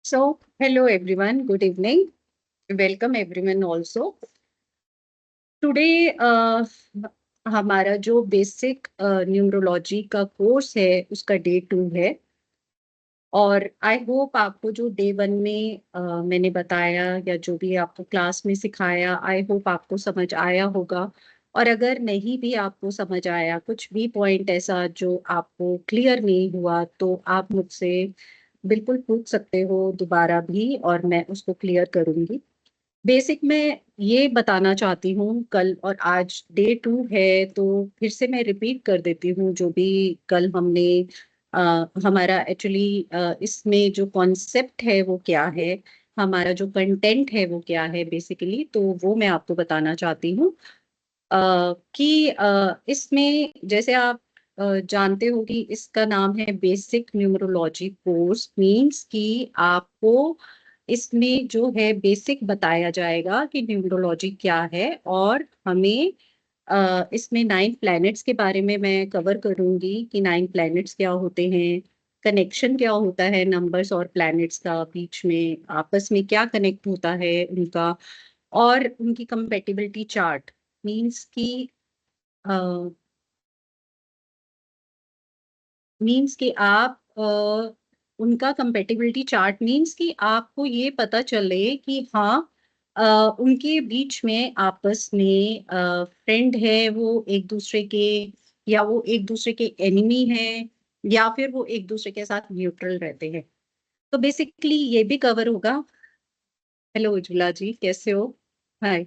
So, hello everyone, good evening. Welcome everyone also. Today हमारा जो basic numerology का course है उसका डे 2 है। और आई होप आपको जो डे 1 में मैंने बताया या जो भी आपको क्लास में सिखाया, आई होप आपको समझ आया होगा। और अगर नहीं भी आपको समझ आया, कुछ भी पॉइंट ऐसा जो आपको क्लियर नहीं हुआ, तो आप मुझसे बिल्कुल पूछ सकते हो दोबारा भी और मैं उसको क्लियर करूंगी। बेसिक में ये बताना चाहती हूँ, कल और आज डे 2 है तो फिर से मैं रिपीट कर देती हूँ जो भी कल हमने हमारा एक्चुअली इसमें जो कॉन्सेप्ट है वो क्या है, हमारा जो कंटेंट है वो क्या है बेसिकली, तो वो मैं आपको बताना चाहती हूँ। कि इसमें जैसे आप जानते हो कि इसका नाम है बेसिक न्यूमरोलॉजी कोर्स, मींस कि आपको इसमें जो है बेसिक बताया जाएगा कि न्यूमरोलॉजी क्या है। और हमें इसमें 9 प्लैनेट्स के बारे में मैं कवर करूंगी कि 9 प्लैनेट्स क्या होते हैं, कनेक्शन क्या होता है नंबर्स और प्लैनेट्स का, बीच में आपस में क्या कनेक्ट होता है उनका, और उनकी कंपेटिबिलिटी चार्ट। मीन्स कि मीन्स कि आप उनका कंपेटिबिलिटी चार्ट मीन्स कि आपको ये पता चले कि हाँ, उनके बीच में आपस में फ्रेंड है वो एक दूसरे के, या वो एक दूसरे के एनिमी है, या फिर वो एक दूसरे के साथ न्यूट्रल रहते हैं। तो बेसिकली ये भी कवर होगा। हेलो उज्ज्वला जी, कैसे हो? हाय।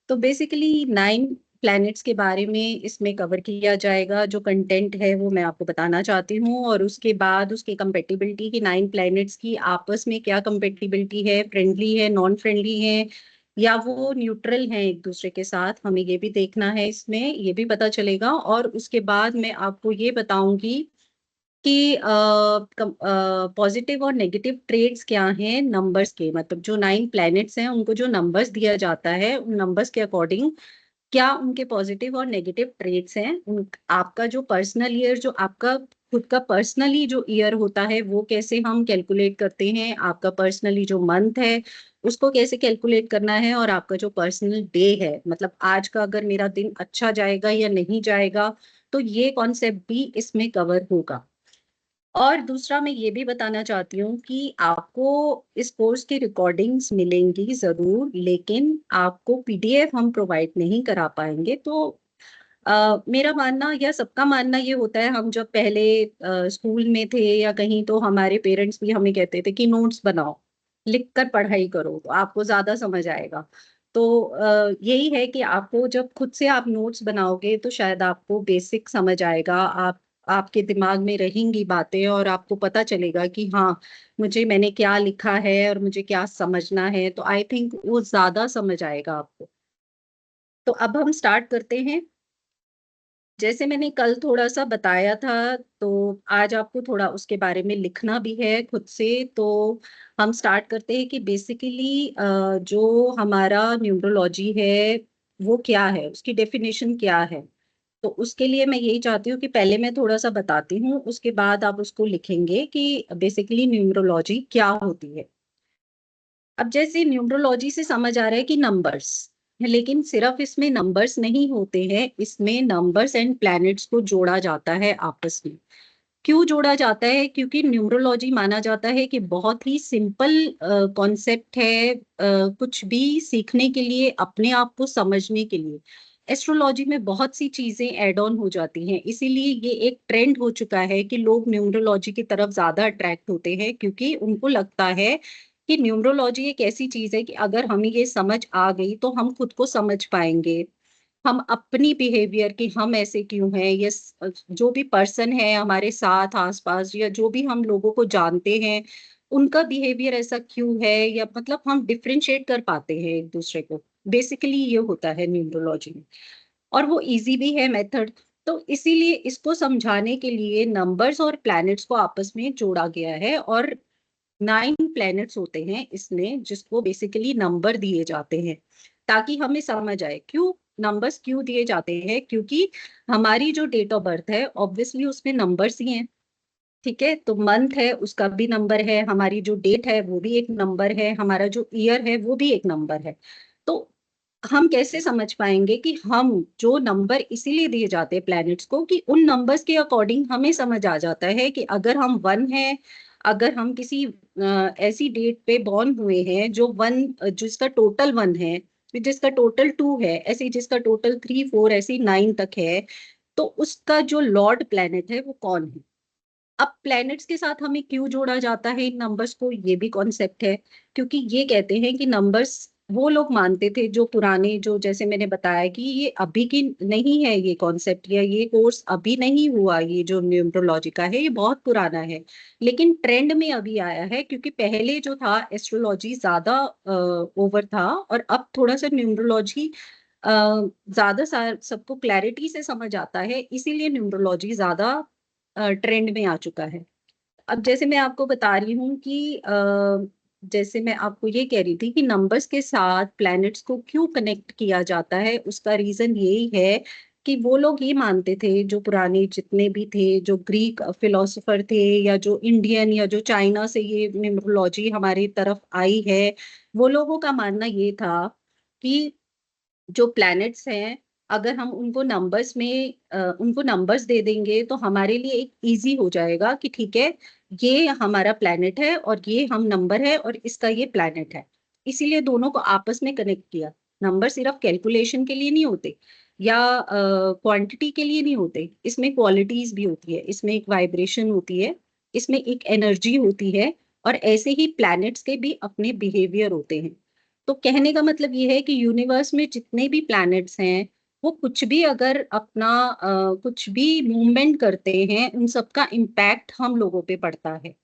तो बेसिकली 9 प्लैनेट्स के बारे में इसमें कवर किया जाएगा। जो कंटेंट है वो मैं आपको बताना चाहती हूँ, और उसके बाद उसकी कंपेटिबिलिटी की 9 प्लैनेट्स की आपस में क्या कंपेटिबिलिटी है, फ्रेंडली है, नॉन फ्रेंडली है, या वो न्यूट्रल हैं एक दूसरे के साथ, हमें ये भी देखना है, इसमें ये भी पता चलेगा। और उसके बाद मैं आपको ये बताऊंगी कि पॉजिटिव और नेगेटिव ट्रेड्स क्या हैं नंबर्स के, मतलब जो 9 प्लैनेट्स हैं उनको जो नंबर्स दिया जाता है उन नंबर्स के अकॉर्डिंग क्या उनके पॉजिटिव और नेगेटिव ट्रेड्स हैं। आपका जो पर्सनल ईयर, जो आपका खुद का पर्सनली जो ईयर होता है वो कैसे हम कैलकुलेट करते हैं, आपका पर्सनली जो मंथ है उसको कैसे कैलकुलेट करना है, और आपका जो पर्सनल डे है, मतलब आज का अगर मेरा दिन अच्छा जाएगा या नहीं जाएगा, तो ये कॉन्सेप्ट भी इसमें कवर होगा। और दूसरा मैं ये भी बताना चाहती हूँ कि आपको इस कोर्स की रिकॉर्डिंग्स मिलेंगी जरूर, लेकिन आपको पीडीएफ हम प्रोवाइड नहीं करा पाएंगे। तो मेरा मानना या सबका मानना ये होता है, हम जब पहले स्कूल में थे या कहीं, तो हमारे पेरेंट्स भी हमें कहते थे कि नोट्स बनाओ, लिख कर पढ़ाई करो तो आपको ज्यादा समझ आएगा। तो यही है कि आपको जब खुद से आप नोट्स बनाओगे तो शायद आपको बेसिक समझ आएगा, आप आपके दिमाग में रहेंगी बातें और आपको पता चलेगा कि हाँ, मुझे मैंने क्या लिखा है और मुझे क्या समझना है। तो आई थिंक वो ज्यादा समझ आएगा आपको। तो अब हम स्टार्ट करते हैं। जैसे मैंने कल थोड़ा सा बताया था, तो आज आपको थोड़ा उसके बारे में लिखना भी है खुद से। तो हम स्टार्ट करते हैं कि बेसिकली जो हमारा न्यूमरोलॉजी है वो क्या है, उसकी डेफिनेशन क्या है। तो उसके लिए मैं यही चाहती हूँ कि पहले मैं थोड़ा सा बताती हूँ, उसके बाद आप उसको लिखेंगे कि बेसिकली न्यूमरोलॉजी क्या होती है। अब जैसे न्यूमरोलॉजी से समझ आ रहा है कि नंबर्स, लेकिन सिर्फ इसमें नंबर्स नहीं होते हैं, इसमें नंबर्स एंड प्लैनेट्स को जोड़ा जाता है आपस में। क्यों जोड़ा जाता है? क्योंकि न्यूमरोलॉजी माना जाता है कि बहुत ही सिंपल कॉन्सेप्ट है, कुछ भी सीखने के लिए, अपने आप को समझने के लिए। एस्ट्रोलॉजी में बहुत सी चीजें ऐड ऑन हो जाती हैं, इसीलिए ये एक ट्रेंड हो चुका है कि लोग न्यूमरोलॉजी की तरफ ज्यादा अट्रैक्ट होते हैं, क्योंकि उनको लगता है कि न्यूमरोलॉजी एक ऐसी चीज है कि अगर हमें ये समझ आ गई तो हम खुद को समझ पाएंगे, हम अपनी बिहेवियर की, हम ऐसे क्यों हैं, ये जो भी पर्सन है हमारे साथ आसपास, या जो भी हम लोगों को जानते हैं, उनका बिहेवियर ऐसा क्यों है, या मतलब हम डिफरेंशिएट कर पाते हैं एक दूसरे को। बेसिकली ये होता है न्यूमरोलॉजी में, और वो इजी भी है मेथड। तो इसीलिए इसको समझाने के लिए नंबर्स और प्लैनेट्स को आपस में जोड़ा गया है। और 9 प्लैनेट्स होते हैं इसमें, जिसको बेसिकली नंबर दिए जाते हैं, ताकि हमें समझ आए क्यों नंबर्स क्यों दिए जाते हैं। क्योंकि हमारी जो डेट ऑफ बर्थ है ऑब्वियसली उसमें नंबर्स ही हैं। ठीक है, तो मंथ है उसका भी नंबर है, हमारी जो डेट है वो भी एक नंबर है, हमारा जो ईयर है वो भी एक नंबर है। तो हम कैसे समझ पाएंगे कि हम जो नंबर इसीलिए दिए जाते हैं प्लैनेट्स को कि उन नंबर्स के अकॉर्डिंग हमें समझ आ जाता है कि अगर हम वन है, अगर हम किसी ऐसी डेट पे बॉर्न हुए हैं जो वन, जिसका टोटल वन है, फिर जिसका टोटल टू है, ऐसे ही जिसका टोटल थ्री फोर ऐसे ही नाइन तक है, तो उसका जो लॉर्ड प्लैनेट है वो कौन है। अब प्लैनेट्स के साथ हमें क्यों जोड़ा जाता है इन नंबर्स को, ये भी कॉन्सेप्ट है। क्योंकि ये कहते हैं कि नंबर्स, वो लोग मानते थे जो पुराने, जो जैसे मैंने बताया कि ये अभी की नहीं है, ये कॉन्सेप्ट या ये कोर्स अभी नहीं हुआ, ये जो न्यूमरोलॉजी का है ये बहुत पुराना है, लेकिन ट्रेंड में अभी आया है। क्योंकि पहले जो था एस्ट्रोलॉजी ज्यादा ओवर था, और अब थोड़ा सा न्यूमरोलॉजी ज्यादा सबको क्लैरिटी से समझ आता है, इसीलिए न्यूमरोलॉजी ज्यादा ट्रेंड में आ चुका है। अब जैसे मैं आपको बता रही हूँ कि जैसे मैं आपको ये कह रही थी कि नंबर्स के साथ प्लैनेट्स को क्यों कनेक्ट किया जाता है, उसका रीजन यही है कि वो लोग ये मानते थे, जो पुराने जितने भी थे, जो ग्रीक फिलोसोफर थे, या जो इंडियन या जो चाइना से ये न्यूमरोलॉजी हमारी तरफ आई है, वो लोगों का मानना ये था कि जो प्लैनेट्स हैं, अगर हम उनको नंबर्स में उनको नंबर्स दे देंगे तो हमारे लिए एक इजी हो जाएगा कि ठीक है, ये हमारा प्लैनेट है और ये हम नंबर है और इसका ये प्लैनेट है। इसीलिए दोनों को आपस में कनेक्ट किया। नंबर सिर्फ कैलकुलेशन के लिए नहीं होते या क्वांटिटी के लिए नहीं होते, इसमें क्वालिटीज भी होती है, इसमें एक वाइब्रेशन होती है, इसमें एक एनर्जी होती है, और ऐसे ही प्लैनेट्स के भी अपने बिहेवियर होते हैं। तो कहने का मतलब ये है कि यूनिवर्स में जितने भी प्लैनेट्स हैं, वो कुछ भी अगर अपना कुछ भी मूवमेंट करते हैं, उन सबका इम्पैक्ट हम लोगों पे पड़ता है।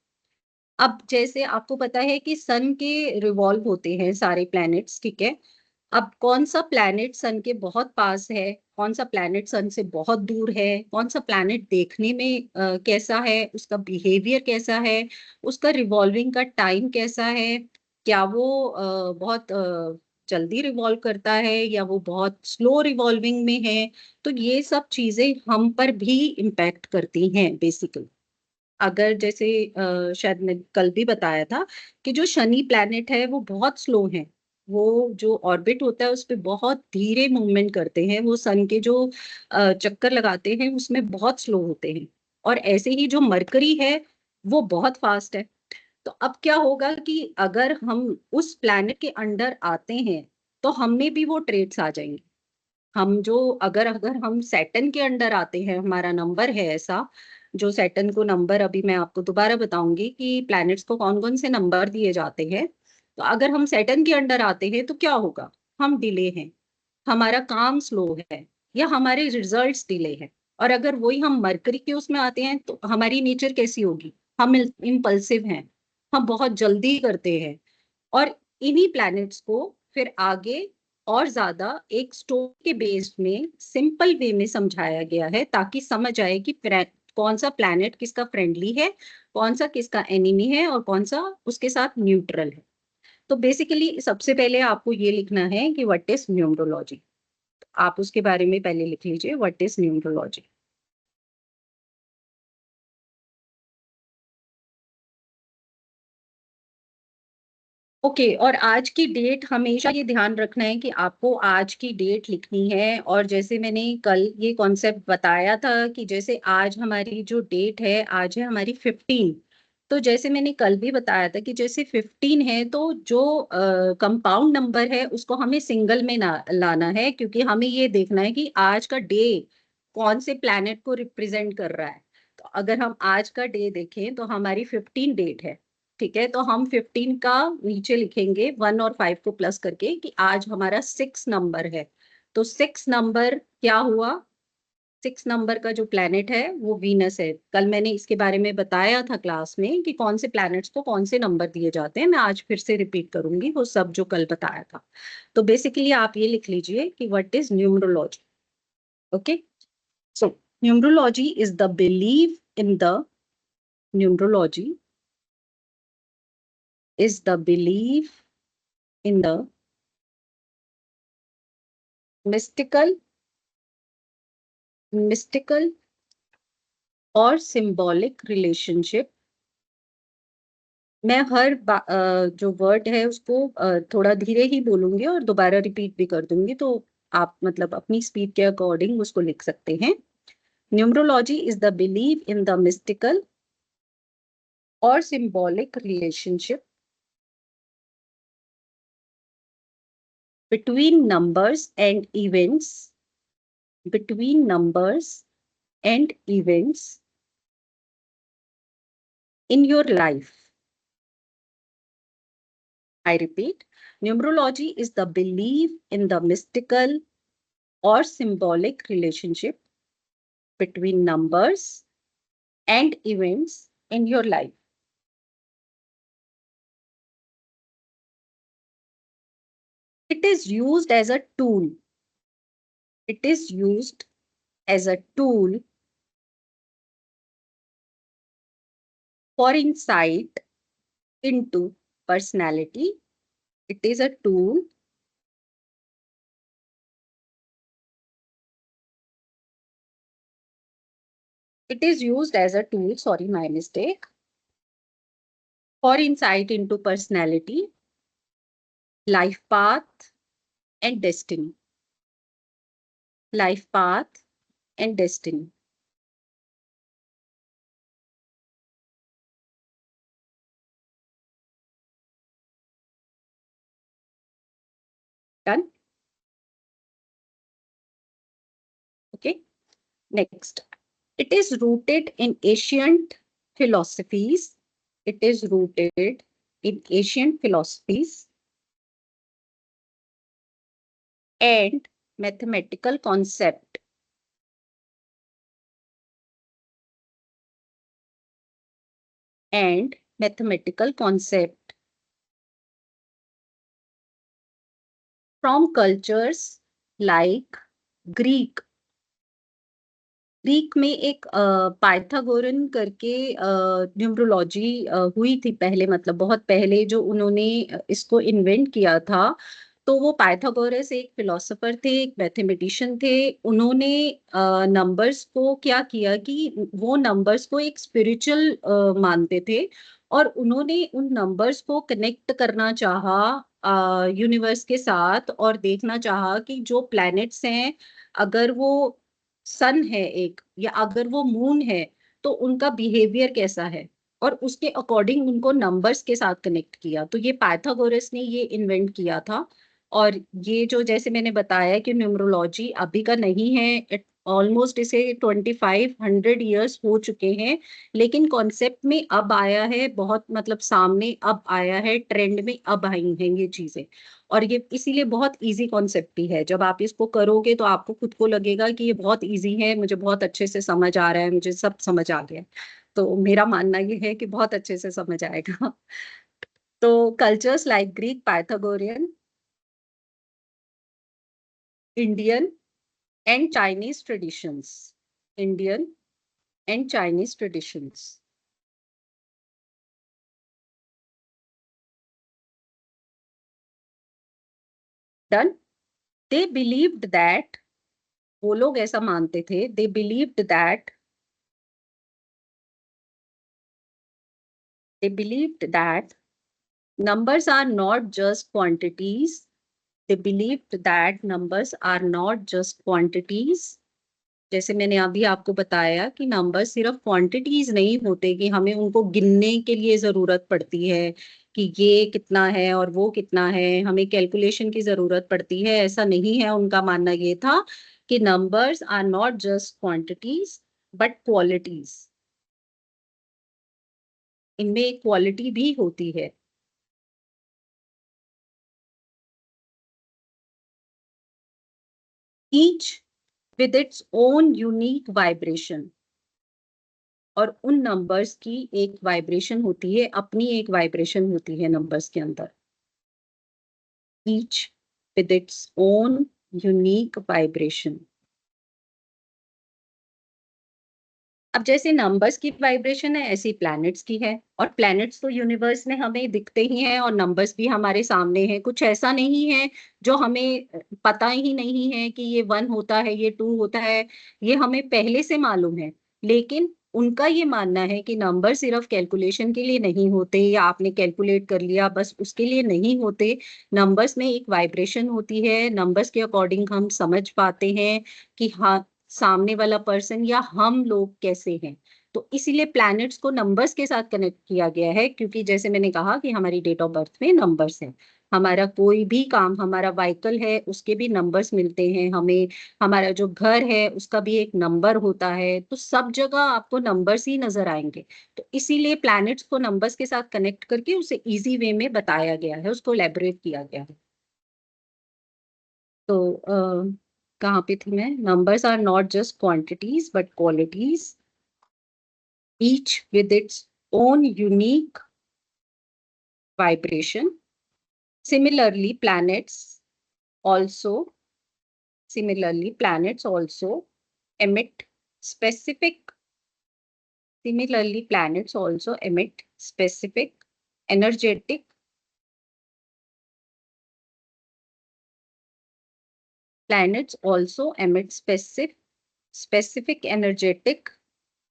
अब जैसे आपको पता है कि सन के रिवॉल्व होते हैं सारे प्लैनेट्स, ठीक है। अब कौन सा प्लैनेट सन के बहुत पास है, कौन सा प्लैनेट सन से बहुत दूर है, कौन सा प्लैनेट देखने में कैसा है, उसका बिहेवियर कैसा है, उसका रिवॉल्विंग का टाइम कैसा है, क्या वो बहुत जल्दी रिवॉल्व करता है या वो बहुत स्लो रिवॉल्विंग में है। तो ये सब चीजें हम पर भी इम्पैक्ट करती हैं बेसिकली। अगर जैसे शायद मैं कल भी बताया था कि जो शनि प्लैनेट है वो बहुत स्लो है, वो जो ऑर्बिट होता है उस पे बहुत धीरे मूवमेंट करते हैं, वो सन के जो चक्कर लगाते हैं उसमें बहुत स्लो होते हैं। और ऐसे ही जो मरकरी है वो बहुत फास्ट है। तो अब क्या होगा कि अगर हम उस प्लैनेट के अंडर आते हैं तो हम में भी वो ट्रेड्स आ जाएंगे। हम जो, अगर अगर हम सैटर्न के अंडर आते हैं, हमारा नंबर है ऐसा, जो सैटर्न को नंबर, अभी मैं आपको दोबारा बताऊंगी कि प्लैनेट्स को कौन कौन से नंबर दिए जाते हैं। तो अगर हम सैटर्न के अंडर आते हैं तो क्या होगा, हम डिले हैं, हमारा काम स्लो है, या हमारे रिजल्ट्स डिले हैं। और अगर वही हम मरकरी के उसमें आते हैं तो हमारी नेचर कैसी होगी, हम इम्पल्सिव हैं, हम बहुत जल्दी करते हैं। और इन्हीं प्लैनेट्स को फिर आगे और ज्यादा एक स्टोरी के बेस्ड में सिंपल वे में समझाया गया है, ताकि समझ आए कि कौन सा प्लैनेट किसका फ्रेंडली है, कौन सा किसका एनिमी है, और कौन सा उसके साथ न्यूट्रल है। तो बेसिकली सबसे पहले आपको ये लिखना है कि व्हाट इज न्यूमरोलॉजी। आप उसके बारे में पहले लिख लीजिए, व्हाट इज न्यूमरोलॉजी। ओके, और आज की डेट हमेशा ये ध्यान रखना है कि आपको आज की डेट लिखनी है। और जैसे मैंने कल ये कॉन्सेप्ट बताया था कि जैसे आज हमारी जो डेट है, आज है हमारी 15। तो जैसे मैंने कल भी बताया था कि जैसे 15 है तो जो कंपाउंड नंबर है उसको हमें सिंगल में ना लाना है, क्योंकि हमें ये देखना है कि आज का डे कौन से प्लैनेट को रिप्रेजेंट कर रहा है। तो अगर हम आज का डे देखें तो हमारी 15 डेट है, ठीक है। तो हम 15 का नीचे लिखेंगे वन और फाइव को प्लस करके कि आज हमारा सिक्स नंबर है। तो सिक्स नंबर क्या हुआ, सिक्स नंबर का जो प्लैनेट है वो वीनस है। कल मैंने इसके बारे में बताया था क्लास में कि कौन से प्लैनेट्स को कौन से नंबर दिए जाते हैं, मैं आज फिर से रिपीट करूंगी वो सब जो कल बताया था। तो बेसिकली आप ये लिख लीजिए कि what is numerology. Okay, so numerology is the believe in the, numerology is the belief in the mystical, mystical और सिंबॉलिक रिलेशनशिप। मैं हर जो वर्ड है उसको थोड़ा धीरे ही बोलूंगी और दोबारा रिपीट भी कर दूंगी, तो आप मतलब अपनी स्पीड के अकॉर्डिंग उसको लिख सकते हैं। Numerology is the believe in the mystical और symbolic relationship between numbers and events, between numbers and events in your life. I repeat, numerology is the belief in the mystical or symbolic relationship between numbers and events in your life. It is used as a tool. It is used as a tool for insight into personality. It is a tool It is used as a tool, sorry, my mistake, for insight into personality, life path, and destiny. Life path and destiny. Done? Okay. Next. It is rooted in ancient philosophies. It is rooted in ancient philosophies and mathematical concept. And mathematical concept from cultures like Greek. Greek में एक Pythagorean करके numerology हुई थी पहले, मतलब बहुत पहले जो उन्होंने इसको इन्वेंट किया था। तो वो पाइथागोरस एक फिलोसोफर थे, एक मैथमेटिशियन थे। उन्होंने नंबर्स को क्या किया कि वो नंबर्स को एक स्पिरिचुअल मानते थे, और उन्होंने उन नंबर्स को कनेक्ट करना चाहा यूनिवर्स के साथ, और देखना चाहा कि जो प्लैनेट्स हैं, अगर वो सन है एक, या अगर वो मून है, तो उनका बिहेवियर कैसा है, और उसके अकॉर्डिंग उनको नंबर्स के साथ कनेक्ट किया। तो ये पाइथागोरस ने ये इन्वेंट किया था। और ये जो जैसे मैंने बताया कि न्यूमरोलॉजी अभी का नहीं है, ऑलमोस्ट इसे 2500 ईयर्स हो चुके हैं, लेकिन कॉन्सेप्ट में अब आया है, बहुत मतलब सामने अब आया है, ट्रेंड में अब आई हैं ये चीजें। और ये इसीलिए बहुत इजी कॉन्सेप्ट भी है। जब आप इसको करोगे तो आपको खुद को लगेगा कि ये बहुत इजी है, मुझे बहुत अच्छे से समझ आ रहा है, मुझे सब समझ आ गया। तो मेरा मानना ये है कि बहुत अच्छे से समझ आएगा। तो cultures like Greek, Pythagorean, Indian and Chinese traditions, Indian and Chinese traditions, done. They believed that, वो लोग ऐसा मानते थे, they believed that, they believed that numbers are not just quantities. They believed that numbers are not just quantities. जैसे मैंने अभी आपको बताया कि नंबर सिर्फ क्वांटिटीज नहीं होते कि हमें उनको गिनने के लिए जरूरत पड़ती है कि ये कितना है और वो कितना है, हमें कैलकुलेशन की जरूरत पड़ती है, ऐसा नहीं है। उनका मानना ये था कि numbers are not just quantities but qualities, इनमें एक क्वालिटी भी होती है। Each with its own unique vibration, और उन नंबर्स की एक वाइब्रेशन होती है, अपनी एक वाइब्रेशन होती है नंबर्स के अंदर। Each with its own unique vibration। अब जैसे नंबर्स की वाइब्रेशन है, ऐसी प्लैनेट्स की है। और प्लैनेट्स तो यूनिवर्स में हमें दिखते ही हैं, और नंबर्स भी हमारे सामने हैं। कुछ ऐसा नहीं है जो हमें पता ही नहीं है कि ये 1 होता है, ये 2 होता है, ये हमें पहले से मालूम है। लेकिन उनका ये मानना है कि नंबर सिर्फ कैलकुलेशन के लिए नहीं होते या आपने कैलकुलेट कर लिया बस उसके लिए नहीं होते। नंबर्स में एक वाइब्रेशन होती है, नंबर्स के अकॉर्डिंग हम समझ पाते हैं कि हाँ, सामने वाला पर्सन या हम लोग कैसे हैं। तो इसीलिए प्लैनेट्स को नंबर्स के साथ कनेक्ट किया गया है, क्योंकि जैसे मैंने कहा कि हमारी डेट ऑफ बर्थ में नंबर्स हैं। हमारा कोई भी काम, हमारा व्हीकल है उसके भी नंबर्स मिलते हैं हमें, हमारा जो घर है उसका भी एक नंबर होता है, तो सब जगह आपको नंबर्स ही नजर आएंगे। तो इसीलिए प्लैनेट्स को नंबर्स के साथ कनेक्ट करके उसे इजी वे में बताया गया है, उसको एलेबोरेट किया गया है। तो कहाँ पे थी मैं? Numbers are not just quantities but qualities, each with its own unique vibration. Similarly, also planets also emit specific specific energetic planets also emit specific energetic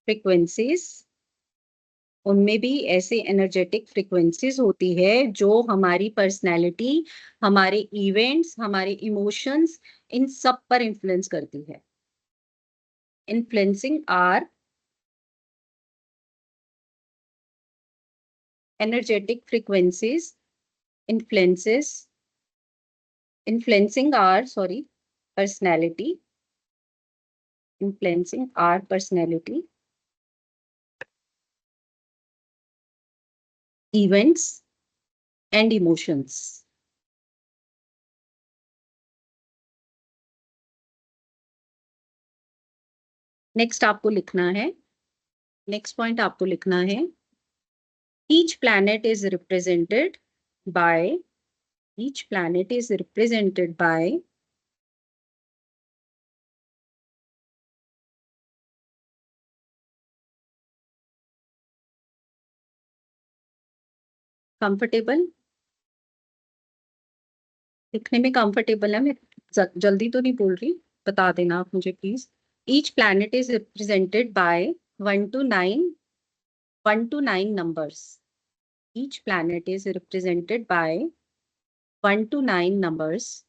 frequencies. उनमें भी ऐसे एनर्जेटिक फ्रीक्वेंसीज होती है जो हमारी पर्सनैलिटी, हमारे इवेंट्स, हमारे emotions, इन सब पर इन्फ्लुएंस करती है। Influencing our energetic frequencies influencing our personality, events and emotions. Next आपको लिखना है, नेक्स्ट पॉइंट आपको लिखना है, each planet is represented by each planet is represented by comfortable. लिखने में कंफर्टेबल है, मैं जल्दी तो नहीं बोल रही, बता देना आप मुझे please. Each planet is represented by 1 to 9 numbers. Each planet is represented by 1 to 9 numbers,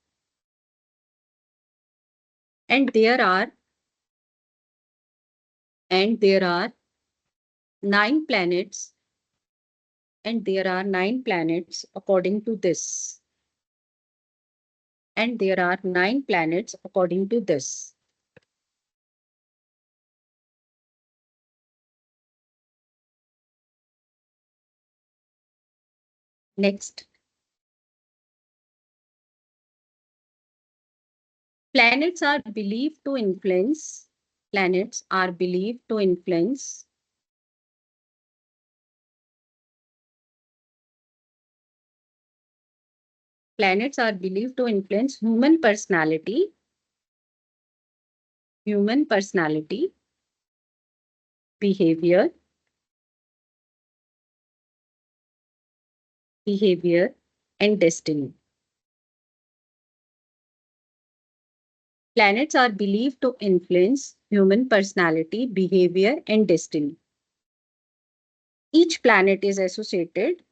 and there are 9 planets, according to this. And there are 9 planets according to this. Next. Planets are believed to influence. Planets are believed to influence human personality, behavior, and destiny. Planets are believed to influence human personality, behavior, and destiny. Each planet is associated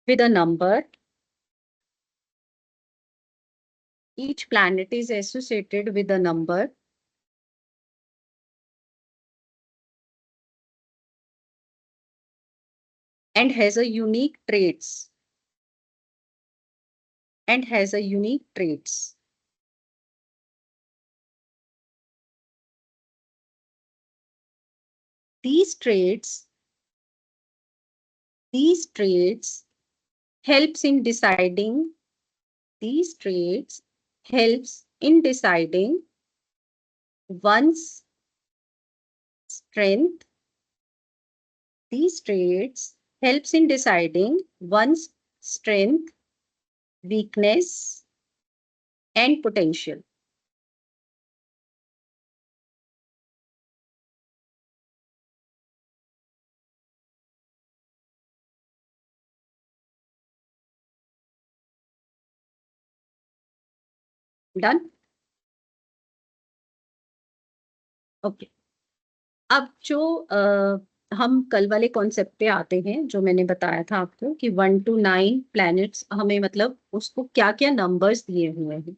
with a number. Each planet is associated with a number and has a unique traits. These traits helps in deciding one's strength. These traits helps in deciding one's strength, weakness, and potential. Done. Okay. अब जो हम कल वाले concept पे आते हैं, जो मैंने बताया था आपको कि 1 to 9 प्लैनेट्स हमें मतलब उसको क्या क्या नंबर्स दिए हुए हैं।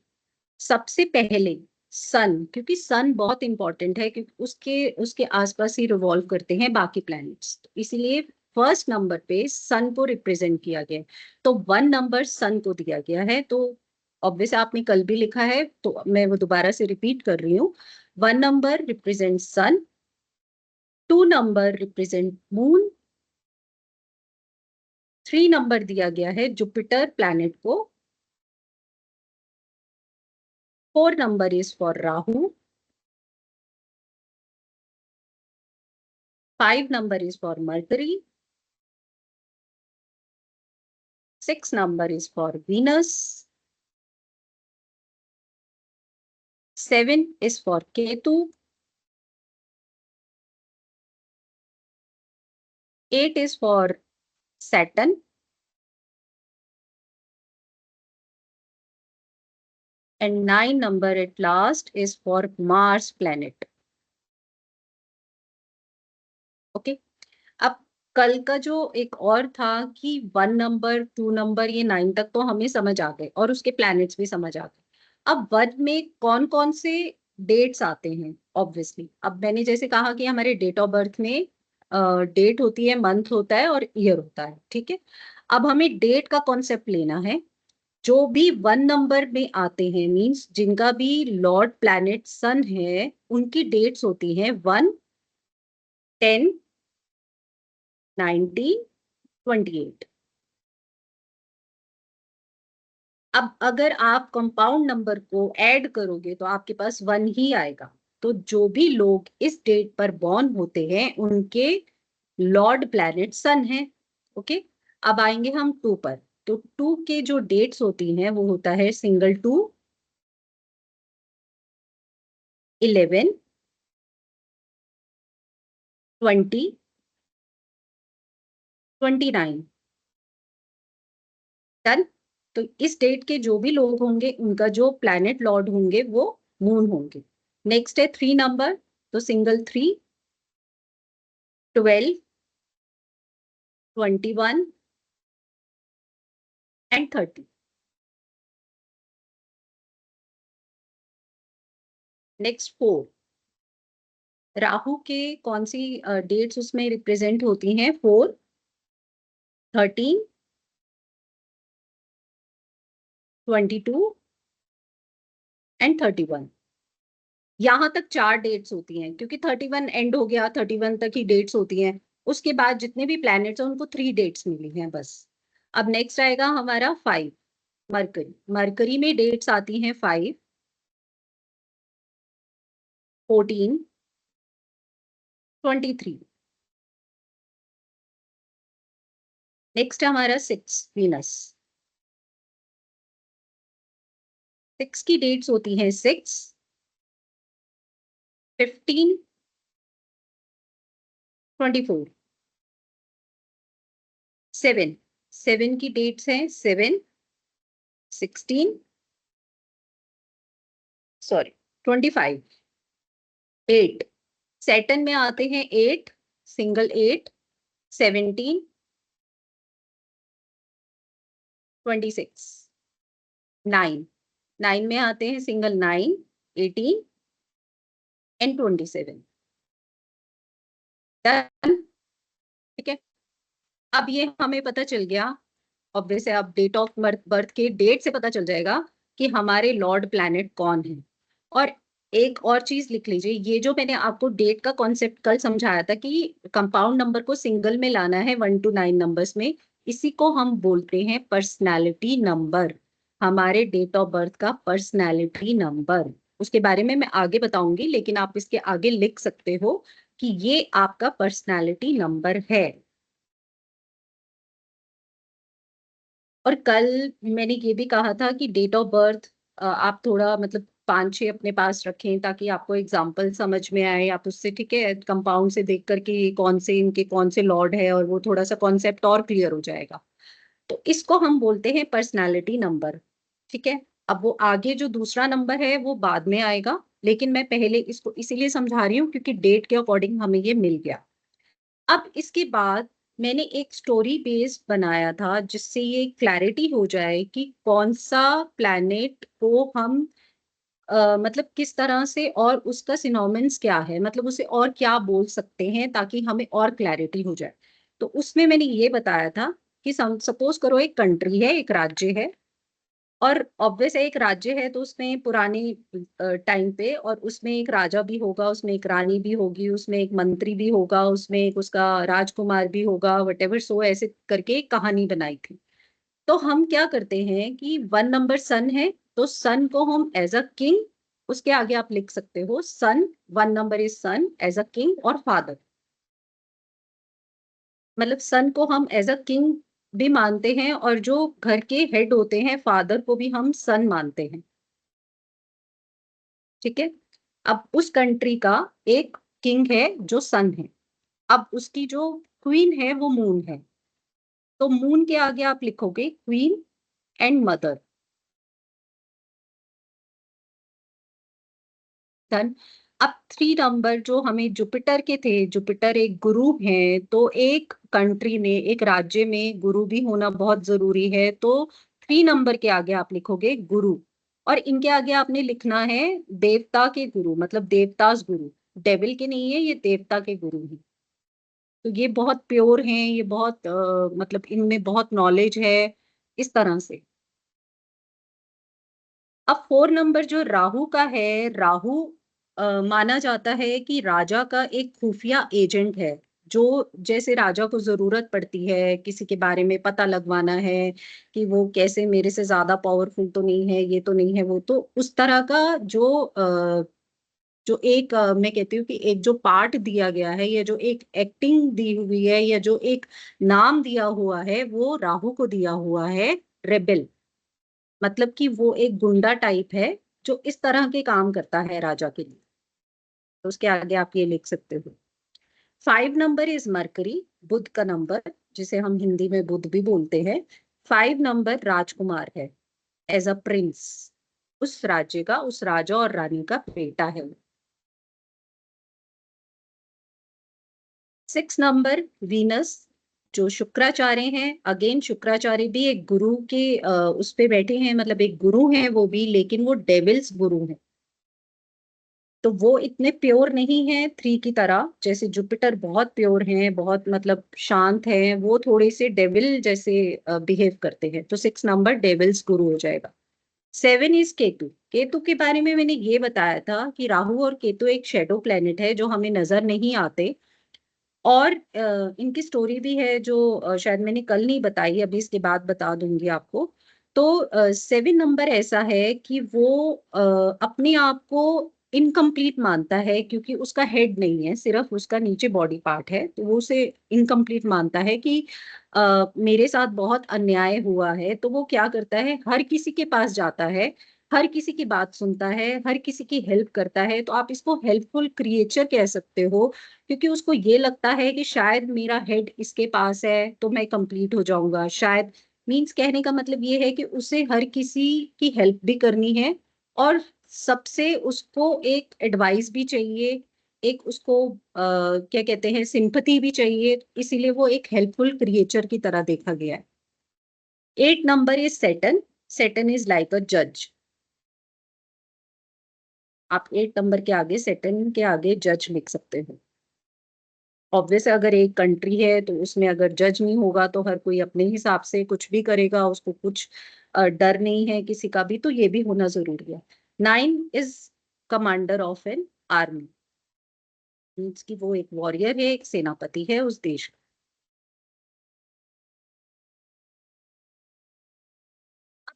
सबसे पहले सन, क्योंकि सन बहुत इंपॉर्टेंट है, क्योंकि उसके उसके आसपास ही रिवॉल्व करते हैं बाकी प्लैनेट्स, तो इसीलिए फर्स्ट नंबर पे सन को रिप्रेजेंट किया गया है। तो 1 नंबर सन को दिया गया है, तो ऑब्वियस आपने कल भी लिखा है, तो मैं वो दोबारा से रिपीट कर रही हूँ। 1 नंबर रिप्रेजेंट सन, 2 नंबर रिप्रेजेंट मून, 3 नंबर दिया गया है जुपिटर प्लैनेट को, 4 number is for Rahu, 5 number is for mercury, 6 number is for Venus, 7 is for Ketu, 8 is for Saturn, and 9 number at last is for Mars planet. Okay. अब कल का जो एक और था कि 1 नंबर 2 नंबर ये 9 तक तो हमें समझ आ गए और उसके प्लैनेट्स भी समझ आ गए। अब 1 में कौन कौन से डेट्स आते हैं, ऑब्वियसली अब मैंने जैसे कहा कि हमारे डेट ऑफ बर्थ में डेट होती है, मंथ होता है और ईयर होता है, ठीक है। अब हमें डेट का कॉन्सेप्ट लेना है। जो भी 1 नंबर में आते हैं, मींस जिनका भी लॉर्ड प्लैनेट सन है, उनकी डेट्स होती हैं 1, 10, 19, 28। अब अगर आप कंपाउंड नंबर को ऐड करोगे तो आपके पास 1 ही आएगा। तो जो भी लोग इस डेट पर बॉर्न होते हैं उनके लॉर्ड प्लैनेट सन है। ओके। अब आएंगे हम 2 पर। तो 2 के जो डेट्स होती हैं वो होता है सिंगल 2, 11, 20, 29। डन। तो इस डेट के जो भी लोग होंगे उनका जो प्लैनेट लॉर्ड होंगे वो मून होंगे। नेक्स्ट है 3 नंबर। तो सिंगल 3, 12, 21 एंड 30। नेक्स्ट 4। राहु के कौन सी डेट्स उसमें रिप्रेजेंट होती हैं? 4, 13, 22 एंड 31। यहां तक 4 डेट्स होती हैं, क्योंकि 31 एंड हो गया, 31 तक ही डेट्स होती हैं। उसके बाद जितने भी प्लैनेट्स हैं उनको 3 डेट्स मिली हैं बस। अब नेक्स्ट आएगा हमारा 5, मरकरी। मरकरी में डेट्स आती हैं 5, 14, 23। नेक्स्ट हमारा 6, वीनस। 6 की डेट्स होती हैं 6, 15, 24। 7, 7 की डेट्स हैं 7, 16, सॉरी 25, 8। सैटर्न में आते हैं 8, सिंगल 8, 17, 26। 9, 9 में आते हैं सिंगल 9, 18 एंड 27। डन। ठीक है। अब ये हमें पता चल गया, ऑब्वियस है, अब डेट ऑफ बर्थ के डेट से पता चल जाएगा कि हमारे लॉर्ड प्लैनेट कौन है। और एक और चीज लिख लीजिए, ये जो मैंने आपको डेट का कॉन्सेप्ट कल समझाया था कि कंपाउंड नंबर को सिंगल में लाना है 1 to 9 नंबर्स में, इसी को हम बोलते हैं पर्सनैलिटी नंबर। हमारे डेट ऑफ बर्थ का पर्सनैलिटी नंबर, उसके बारे में मैं आगे बताऊंगी, लेकिन आप इसके आगे लिख सकते हो कि ये आपका पर्सनैलिटी नंबर है। और कल मैंने ये भी कहा था कि डेट ऑफ बर्थ आप थोड़ा मतलब 5-6 अपने पास रखें, ताकि आपको एग्जाम्पल समझ में आए। आप उससे, ठीक है, कंपाउंड से देख करके ये कौन से इनके कौन से लॉर्ड है, और वो थोड़ा सा कॉन्सेप्ट और क्लियर हो जाएगा। तो इसको हम बोलते हैं पर्सनालिटी नंबर। ठीक है। अब वो आगे जो दूसरा नंबर है वो बाद में आएगा, लेकिन मैं पहले इसको इसीलिए समझा रही हूँ क्योंकि डेट के अकॉर्डिंग हमें ये मिल गया। अब इसके बाद मैंने एक स्टोरी बेस्ड बनाया था जिससे ये क्लैरिटी हो जाए कि कौन सा प्लैनेट को हम मतलब किस तरह से और उसका सिनोनिम्स क्या है, मतलब उसे और क्या बोल सकते हैं ताकि हमें और क्लैरिटी हो जाए। तो उसमें मैंने ये बताया था कि सपोज करो एक कंट्री है, एक राज्य है, और ऑब्वियस है एक राज्य है तो उसमें पुरानी टाइम पे, और उसमें एक राजा भी होगा, उसमें एक रानी भी होगी, उसमें एक मंत्री भी होगा, उसमें एक उसका राजकुमार भी होगा, वटेवर, सो ऐसे करके एक कहानी बनाई थी। तो हम क्या करते हैं कि 1 नंबर सन है, तो सन को हम एज अ किंग, उसके आगे आप लिख सकते हो sun, 1 number is sun as a king और फादर। मतलब सन को हम एज अ किंग भी मानते हैं, और जो घर के हेड होते हैं फादर को भी हम सन मानते हैं। ठीक है। अब उस कंट्री का एक किंग है जो सन है। अब उसकी जो क्वीन है वो मून है, तो मून के आगे आप लिखोगे क्वीन एंड मदर। डन। अब 3 नंबर जो हमें जुपिटर के थे, जुपिटर एक गुरु है, तो एक कंट्री में, एक राज्य में गुरु भी होना बहुत जरूरी है, तो 3 नंबर के आगे आप लिखोगे गुरु। और इनके आगे आपने लिखना है देवता के गुरु, मतलब देवतास गुरु, डेविल के नहीं है, ये देवता के गुरु हैं। तो ये बहुत प्योर हैं, ये बहुत मतलब इनमें बहुत नॉलेज है, इस तरह से। अब 4 नंबर जो राहु का है, राहु माना जाता है कि राजा का एक खुफिया एजेंट है, जो जैसे राजा को जरूरत पड़ती है किसी के बारे में पता लगवाना है कि वो कैसे मेरे से ज्यादा पावरफुल तो नहीं है, ये तो नहीं है वो, तो उस तरह का जो एक मैं कहती हूँ कि एक जो पार्ट दिया गया है, या जो एक एक्टिंग दी हुई है, या जो एक नाम दिया हुआ है, वो राहु को दिया हुआ है रेबेल। मतलब कि वो एक गुंडा टाइप है जो इस तरह के काम करता है राजा के लिए। तो उसके आगे आप ये लिख सकते हो। 5 नंबर इज मरकरी, बुध का नंबर, जिसे हम हिंदी में बुध भी बोलते हैं। 5 नंबर राजकुमार है, एज अ प्रिंस, उस राज्य का, उस राजा और रानी का बेटा है वो। 6 नंबर वीनस, जो शुक्राचार्य हैं, अगेन शुक्राचार्य भी एक गुरु के उस पे बैठे हैं, मतलब एक गुरु हैं वो भी, लेकिन वो डेविल्स गुरु हैं। तो वो इतने प्योर नहीं है 3 की तरह, जैसे जुपिटर बहुत प्योर हैं, बहुत मतलब शांत हैं, वो थोड़े से डेविल जैसे बिहेव करते हैं, तो 6 नंबर डेविल्स गुरु हो जाएगा। 7 इज केतु। केतु के बारे में मैंने ये बताया था कि राहु और केतु एक शेडो प्लेनेट है जो हमें नजर नहीं आते, और इनकी स्टोरी भी है जो शायद मैंने कल नहीं बताई, अभी इसके बाद बता दूंगी आपको। तो 7 नंबर ऐसा है कि वो अपने आप को इनकम्प्लीट मानता है, क्योंकि उसका हेड नहीं है, सिर्फ उसका नीचे बॉडी पार्ट है, तो वो उसे इनकम्प्लीट मानता है कि मेरे साथ बहुत अन्याय हुआ है। तो वो क्या करता है, हर किसी के पास जाता है, हर किसी की बात सुनता है, हर किसी की हेल्प करता है, तो आप इसको हेल्पफुल क्रिएचर कह सकते हो, क्योंकि उसको ये लगता है कि शायद मेरा हेड इसके पास है तो मैं कंप्लीट हो जाऊंगा, शायद। मींस कहने का मतलब ये है कि उसे हर किसी की हेल्प भी करनी है, और सबसे उसको एक एडवाइस भी चाहिए, एक उसको क्या कहते हैं, सिंपथी भी चाहिए, इसीलिए वो एक हेल्पफुल क्रिएचर की तरह देखा गया है। 8 number is Saturn. Saturn is like a जज। आप 8 नंबर के आगे, सेटन के आगे जज लिख सकते हो। ऑब्वियस अगर एक कंट्री है तो उसमें अगर जज नहीं होगा तो हर कोई अपने हिसाब से कुछ भी करेगा, उसको कुछ डर नहीं है किसी का भी, तो ये भी होना जरूरी है। 9 is commander of an army, means कि वो एक वॉरियर है, एक सेनापति है उस देश का।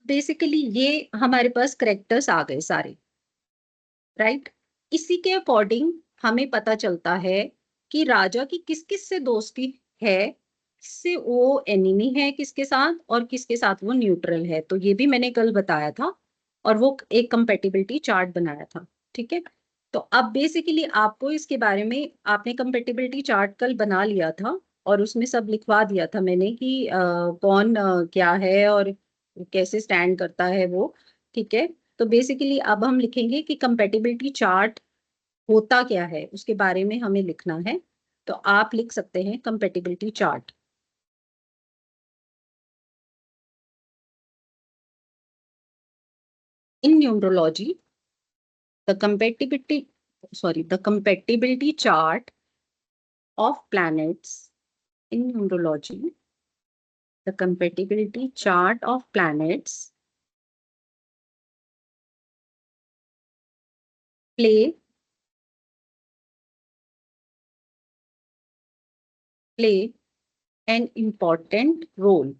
बेसिकली ये हमारे पास करेक्टर्स आ गए सारे, राइट। इसी के अकॉर्डिंग हमें पता चलता है कि राजा की किस किस से दोस्ती है, किससे वो एनिमी है, किसके साथ, और किसके साथ वो न्यूट्रल है, तो ये भी मैंने कल बताया था, और वो एक कंपेटिबिलिटी चार्ट बनाया था। ठीक है। तो अब बेसिकली आपको इसके बारे में, आपने कंपेटिबिलिटी चार्ट कल बना लिया था, और उसमें सब लिखवा दिया था मैंने कि कौन क्या है और कैसे स्टैंड करता है वो। ठीक है। तो बेसिकली अब हम लिखेंगे कि कंपैटिबिलिटी चार्ट होता क्या है, उसके बारे में हमें लिखना है। तो आप लिख सकते हैं compatibility chart. In numerology the compatibility chart of planets in numerology, the compatibility chart of planets play play an important role,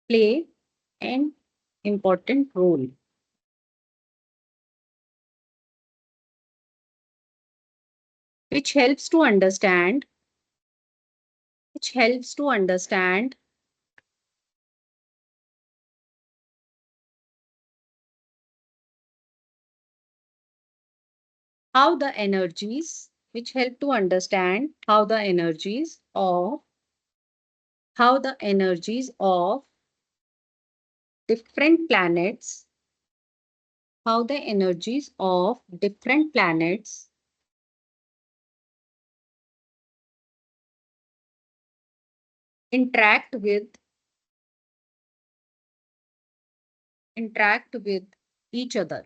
play an important role, which helps to understand which helps to understand how the energies which help to understand how the energies of different planets how the energies of different planets interact with interact with each other.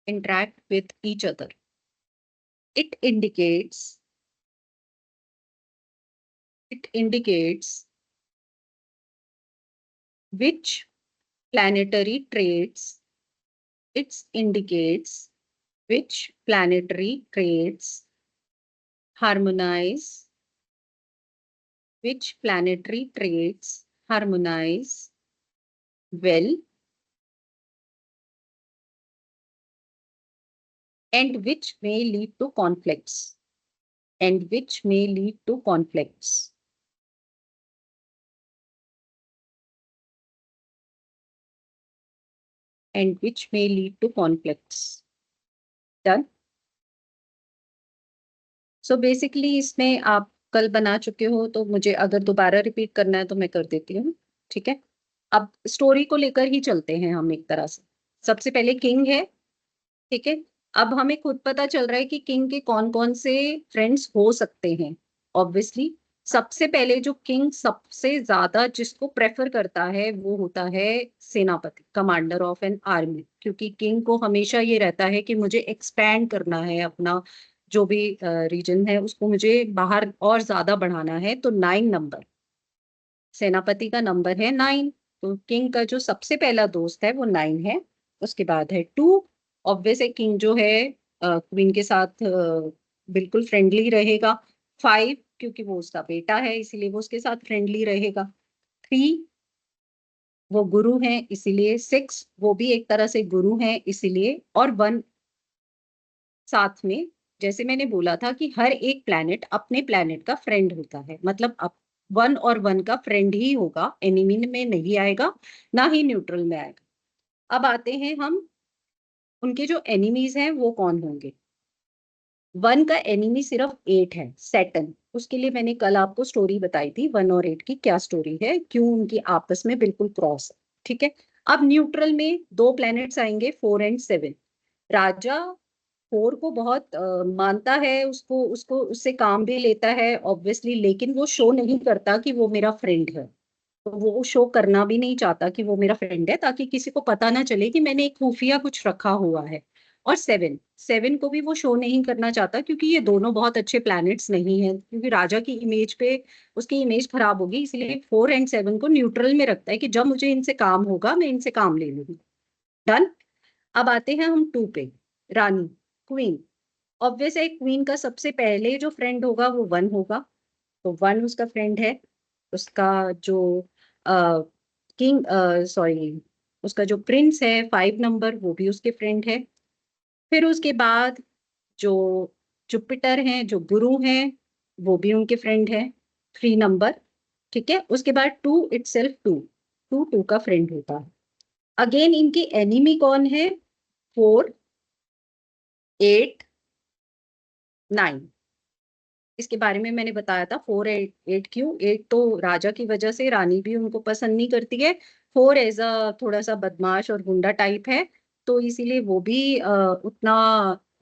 Interact with each other. It indicates which planetary traits it indicates which planetary traits harmonize which planetary traits harmonize well and which may lead to conflicts and which may lead to conflicts. And which may lead to conflicts. Done? So basically इसमें आप कल बना चुके हो, तो मुझे अगर दोबारा रिपीट करना है तो मैं कर देती हूँ। ठीक है, अब स्टोरी को लेकर ही चलते हैं हम एक तरह से। सबसे पहले किंग है, ठीक है। अब हमें खुद पता चल रहा है कि किंग के कौन कौन से फ्रेंड्स हो सकते हैं। ऑब्वियसली सबसे पहले जो किंग सबसे ज्यादा जिसको प्रेफर करता है वो होता है सेनापति, कमांडर ऑफ एन आर्मी, क्योंकि किंग को हमेशा ये रहता है कि मुझे एक्सपैंड करना है अपना जो भी रीजन है उसको मुझे बाहर और ज्यादा बढ़ाना है। तो 9 नंबर, सेनापति का नंबर है 9। तो किंग का जो सबसे पहला दोस्त है वो 9 है। उसके बाद है 2। ऑब्वियस है किंग जो है क्वीन के साथ बिल्कुल फ्रेंडली रहेगा। 5 क्योंकि वो उसका बेटा है इसीलिए वो उसके साथ फ्रेंडली रहेगा। 3 वो गुरु हैं इसीलिए। 6 वो भी एक तरह से गुरु हैं इसीलिए। और 1 साथ में, जैसे मैंने बोला था कि हर एक प्लैनेट अपने प्लैनेट का फ्रेंड होता है, मतलब अब 1 और 1 का फ्रेंड ही होगा, एनिमी में नहीं आएगा, ना ही न्यूट्रल में आएगा। अब आते हैं हम उनके जो एनिमीज हैं वो कौन होंगे। 1 का एनिमी सिर्फ 8 है, सैटर्न। उसके लिए मैंने कल आपको स्टोरी बताई थी 1 और 8 की क्या स्टोरी है, क्यों उनकी आपस में बिल्कुल क्रॉस है। ठीक है, अब न्यूट्रल में 2 प्लैनेट्स आएंगे 4 एंड 7। राजा 4 को बहुत मानता है, उसको उसको उससे काम भी लेता है ऑब्वियसली, लेकिन वो शो नहीं करता कि वो मेरा फ्रेंड है। तो वो शो करना भी नहीं चाहता कि वो मेरा फ्रेंड है, ताकि किसी को पता ना चले कि मैंने एक खुफिया कुछ रखा हुआ है। और 7 को भी वो शो नहीं करना चाहता, क्योंकि ये दोनों बहुत अच्छे प्लैनेट्स नहीं हैं, क्योंकि राजा की इमेज पे उसकी इमेज खराब होगी, इसलिए 4 एंड 7 को न्यूट्रल में रखता है कि जब मुझे इनसे काम होगा मैं इनसे काम ले लूंगी। डन। अब आते हैं हम 2 पे, रानी, क्वीन। ऑब्वियस है क्वीन का सबसे पहले जो फ्रेंड होगा वो 1 होगा। तो 1 उसका फ्रेंड है। उसका जो किंग सॉरी उसका जो प्रिंस है 5 नंबर, वो भी उसके फ्रेंड है। फिर उसके बाद जो जुपिटर हैं, जो गुरु हैं, वो भी उनके फ्रेंड है, 3 नंबर। ठीक है, उसके बाद 2 इटसेल्फ, 2 का फ्रेंड होता है। अगेन इनकी एनिमी कौन है, 4, 8, 9। इसके बारे में मैंने बताया था। 4 8 क्यों, 8 तो राजा की वजह से, रानी भी उनको पसंद नहीं करती है। 4 एज अ थोड़ा सा बदमाश और गुंडा टाइप है, तो इसीलिए वो भी उतना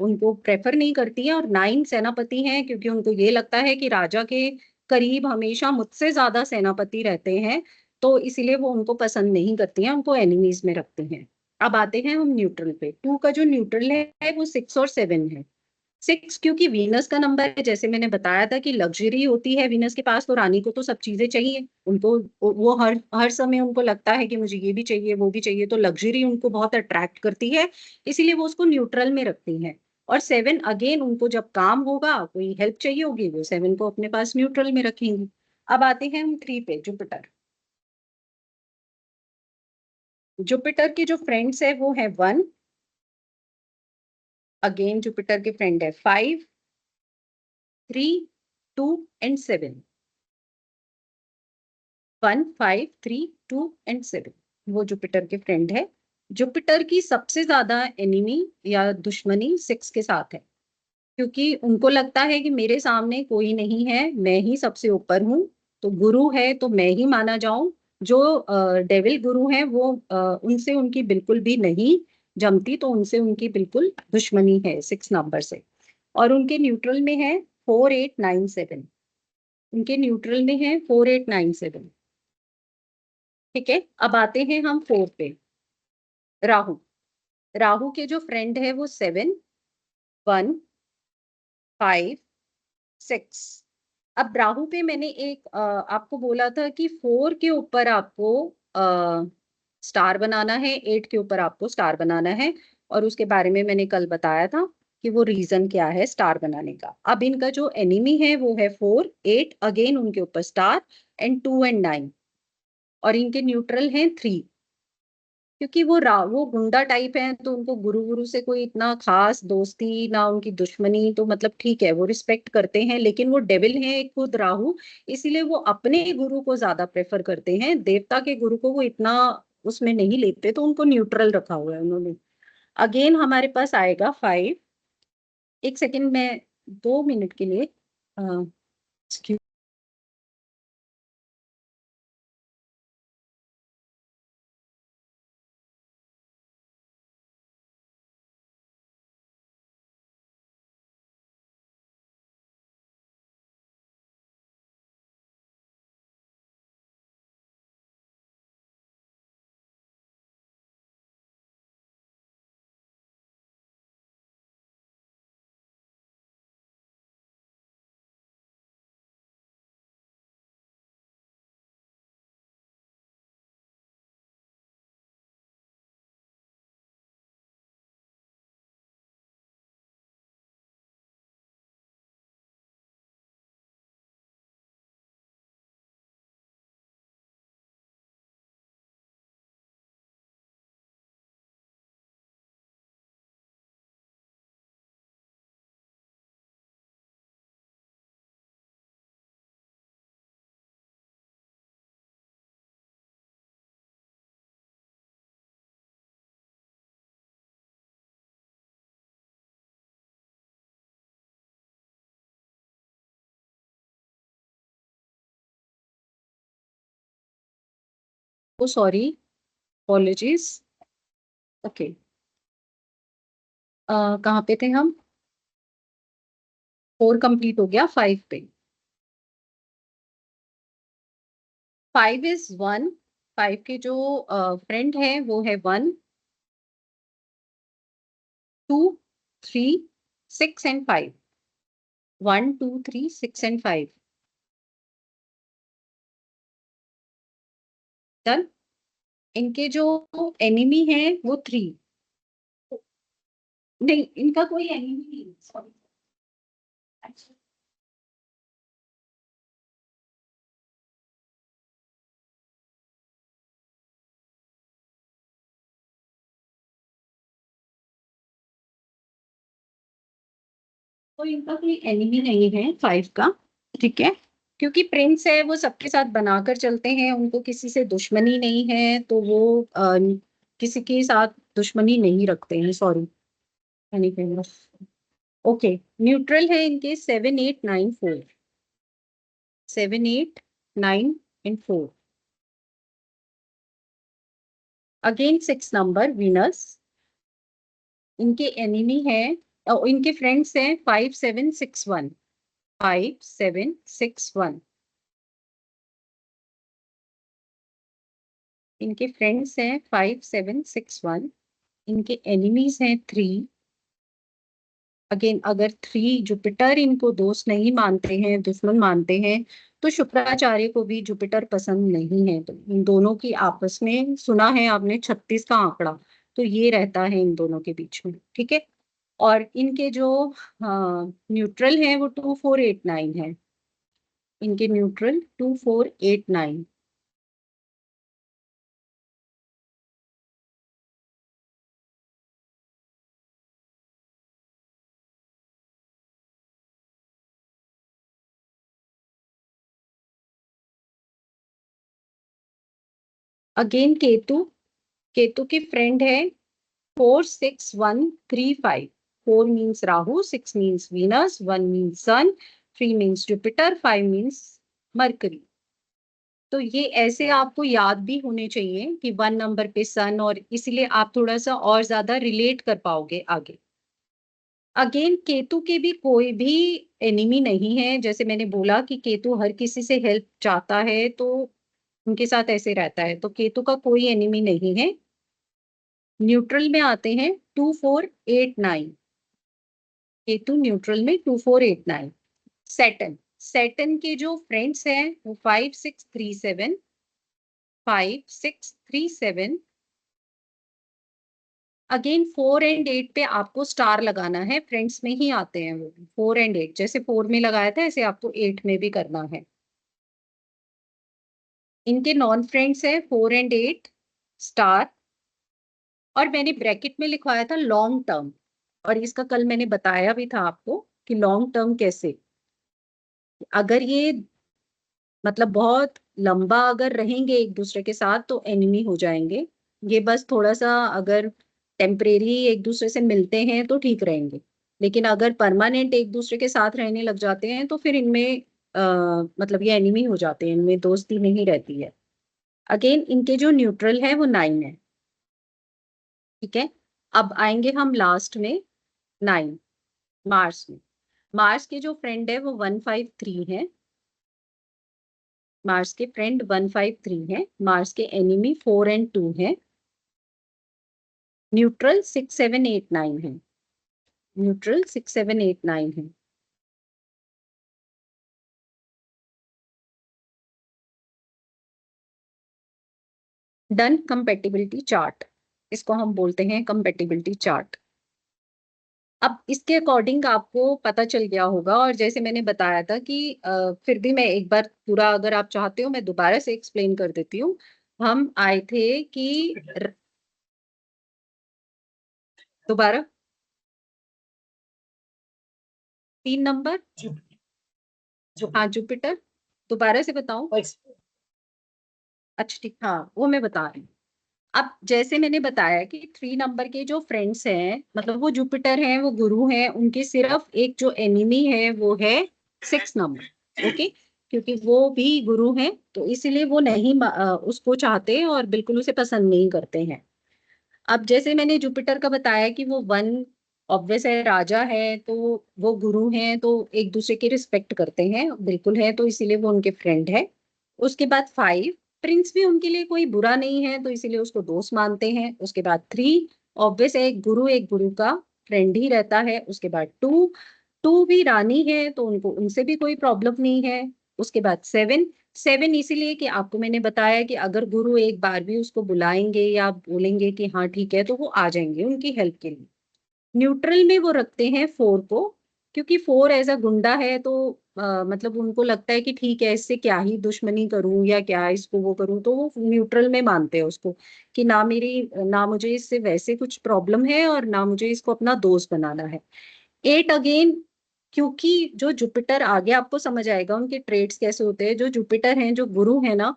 उनको प्रेफर नहीं करती है। और 9 सेनापति हैं, क्योंकि उनको ये लगता है कि राजा के करीब हमेशा मुझसे ज्यादा सेनापति रहते हैं, तो इसीलिए वो उनको पसंद नहीं करती हैं, उनको एनिमीज में रखते हैं। अब आते हैं हम न्यूट्रल पे। 2 का जो न्यूट्रल है वो 6 और 7 है। 6 क्योंकि वीनस का नंबर है, जैसे मैंने बताया था कि लग्जरी होती है वीनस के पास, तो रानी को तो सब चीजें चाहिए उनको। वो हर हर समय उनको लगता है कि मुझे ये भी चाहिए वो भी चाहिए, तो लग्जरी उनको बहुत अट्रैक्ट करती है, इसीलिए वो उसको न्यूट्रल में रखती हैं। और 7 अगेन, उनको जब काम होगा, कोई हेल्प चाहिए होगी, वो 7 को अपने पास न्यूट्रल में रखेंगी। अब आते हैं हम 3 पे, जुपिटर। जुपिटर के जो फ्रेंड्स है वो है 1, अगेन जुपिटर के फ्रेंड है 5, 3, 2 एंड 7। 1 5 3 2 एंड 7, वो जुपिटर के फ्रेंड है। जुपिटर की सबसे ज्यादा एनिमी या दुश्मनी 6 के साथ है, क्योंकि उनको लगता है कि मेरे सामने कोई नहीं है, मैं ही सबसे ऊपर हूँ, तो गुरु है तो मैं ही माना जाऊं। जो डेविल गुरु हैं वो उनसे उनकी बिल्कुल भी नहीं जमती, तो उनसे उनकी बिल्कुल दुश्मनी है 6 नंबर से। और उनके न्यूट्रल में है 4 8 9 7। उनके न्यूट्रल में है 4 8 9 7। ठीक है, अब आते हैं हम 4 पे, राहु। राहु के जो फ्रेंड है वो 7, 1, 5, 6। अब राहु पे मैंने एक आपको बोला था कि 4 के ऊपर आपको स्टार बनाना है, 8 के ऊपर आपको स्टार बनाना है, और उसके बारे में मैंने कल बताया था कि वो रीजन क्या है स्टार बनाने का। अब इनका जो एनिमी है वो है 4 8, अगेन उनके ऊपर स्टार, एंड 2 एंड 9। और इनके न्यूट्रल हैं 3, क्योंकि वो गुंडा टाइप हैं, तो उनको गुरु गुरु से कोई इतना खास दोस्ती ना उनकी दुश्मनी, तो मतलब ठीक है, वो रिस्पेक्ट करते हैं, लेकिन वो डेविल हैं खुद राहु, इसीलिए वो अपने गुरु को ज्यादा प्रेफर करते हैं, देवता के गुरु को वो इतना उसमें नहीं लेते, तो उनको न्यूट्रल रखा हुआ है उन्होंने। अगेन हमारे पास आएगा 5। एक सेकेंड, मैं 2 मिनट के लिए excuse- ओ सॉरी, अपॉलॉजीज। ओके, कहाँ पे थे हम? 4 कंप्लीट हो गया, 5 पे। 5 इज 1। 5 के जो फ्रेंड है वो है 1, 2, 3, 6 एंड 5। 1 2 3 6 एंड 5। डन। इनके जो एनिमी है वो 3। नहीं, इनका कोई एनिमी नहीं, सॉरी। तो इनका कोई एनिमी नहीं है 5 का। ठीक है, क्योंकि प्रिंस है वो सबके साथ बनाकर चलते हैं, उनको किसी से दुश्मनी नहीं है, तो वो किसी के साथ दुश्मनी नहीं रखते हैं। Sorry, any famous. Okay, neutral है इनके 7 8 9 4, 7 8 9 एंड 4। अगेन 6 नंबर वीनस, इनके एनिमी है, इनके फ्रेंड्स हैं 5 7 6 1, 5 7 6 1। इनके फ्रेंड्स हैं 5 7 6 1, इनके एनिमीज हैं 3। अगेन अगर 3 जुपिटर इनको दोस्त नहीं मानते हैं, दुश्मन मानते हैं, तो शुक्राचार्य को भी जुपिटर पसंद नहीं है। तो इन दोनों की आपस में, सुना है आपने 36 का आंकड़ा, तो ये रहता है इन दोनों के बीच में, ठीक है। और इनके जो न्यूट्रल है वो 2 4 8 9 है। इनके न्यूट्रल 2 4 8 9। अगेन केतु, केतु की फ्रेंड है 4 6 1 3 5। 4 means Rahu, 6 means Venus, 1 means Sun, 3 means Jupiter, 5 means Mercury. तो ये ऐसे आपको याद भी होने चाहिए कि 1 नंबर पे सन, और इसीलिए आप थोड़ा सा और ज्यादा रिलेट कर पाओगे आगे। अगेन केतु के भी कोई भी एनिमी नहीं है। जैसे मैंने बोला कि केतु हर किसी से हेल्प चाहता है, तो उनके साथ ऐसे रहता है, तो केतु का कोई एनिमी नहीं है। न्यूट्रल में आते हैं 2 4 8 9। केतु न्यूट्रल में 2 4 8 9। सैटर्न, सैटर्न के जो फ्रेंड्स हैं वो 5 6 3 7, 5 6 3 7। अगेन 4 एंड 8 पे आपको स्टार लगाना है, फ्रेंड्स में ही आते हैं वो। 4 एंड 8 जैसे 4 में लगाया था, ऐसे आपको 8 में भी करना है। इनके नॉन फ्रेंड्स है 4 एंड 8 स्टार। और मैंने ब्रैकेट में लिखवाया था लॉन्ग टर्म, और इसका कल मैंने बताया भी था आपको कि लॉन्ग टर्म कैसे, अगर ये मतलब बहुत लंबा अगर रहेंगे एक दूसरे के साथ तो एनिमी हो जाएंगे। ये बस थोड़ा सा अगर टेम्परेरी एक दूसरे से मिलते हैं तो ठीक रहेंगे, लेकिन अगर परमानेंट एक दूसरे के साथ रहने लग जाते हैं तो फिर इनमें मतलब ये एनिमी हो जाते हैं, इनमें दोस्ती नहीं रहती है। अगेन इनके जो न्यूट्रल है वो 9 है, ठीक है। अब आएंगे हम लास्ट में 9, मार्स में। मार्स के जो फ्रेंड है वो 153 है। मार्स के फ्रेंड 153 है। मार्स के एनिमी 4 एंड 2 है। न्यूट्रल 6 7 8 9 है। न्यूट्रल 6 7 8 9 है। डन कंपेटिबिलिटी चार्ट, इसको हम बोलते हैं कंपेटिबिलिटी चार्ट। अब इसके अकॉर्डिंग आपको पता चल गया होगा, और जैसे मैंने बताया था कि फिर भी मैं एक बार पूरा, अगर आप चाहते हो मैं दोबारा से एक्सप्लेन कर देती हूँ। हम आए थे कि दोबारा 3 नंबर, हाँ जुपिटर, दोबारा से बताऊं? अच्छा ठीक, हाँ वो मैं बता रही हूँ। अब जैसे मैंने बताया कि 3 नंबर के जो फ्रेंड्स हैं, मतलब वो जुपिटर हैं, वो गुरु हैं, उनके सिर्फ एक जो एनिमी है वो है 6 नंबर, ओके। क्योंकि वो भी गुरु हैं तो इसीलिए वो नहीं उसको चाहते और बिल्कुल उसे पसंद नहीं करते हैं। अब जैसे मैंने जुपिटर का बताया कि वो 1 ऑब्वियस है, राजा है, तो वो गुरु हैं तो एक दूसरे की रिस्पेक्ट करते हैं, बिल्कुल है, तो इसीलिए वो उनके फ्रेंड है। उसके बाद 5, प्रिंस भी उनके लिए कोई बुरा नहीं है तो इसीलिए उसको दोस्त मानते हैं। उसके बाद 3, ऑब्वियस है, एक गुरु का फ्रेंड ही रहता है। उसके बाद 2, 2 भी रानी है तो उनको, उनसे भी कोई प्रॉब्लम नहीं है। उसके बाद 7, 7 इसीलिए कि आपको मैंने बताया कि अगर गुरु एक बार भी उसको बुलाएंगे या बोलेंगे कि हाँ ठीक है, तो वो आ जाएंगे उनकी हेल्प के लिए। न्यूट्रल में वो रखते हैं 4 को, क्योंकि 4 एज अ गुंडा है तो मतलब उनको लगता है कि ठीक है, इससे क्या ही दुश्मनी करूं या क्या इसको वो करूं, तो वो न्यूट्रल में मानते हैं उसको कि ना मेरी, ना मुझे इससे वैसे कुछ प्रॉब्लम है और ना मुझे इसको अपना दोस्त बनाना है। 8 अगेन, क्योंकि जो जुपिटर, आगे आपको समझ आएगा उनके ट्रेड्स कैसे होते हैं, जो जुपिटर हैं, जो गुरु है ना,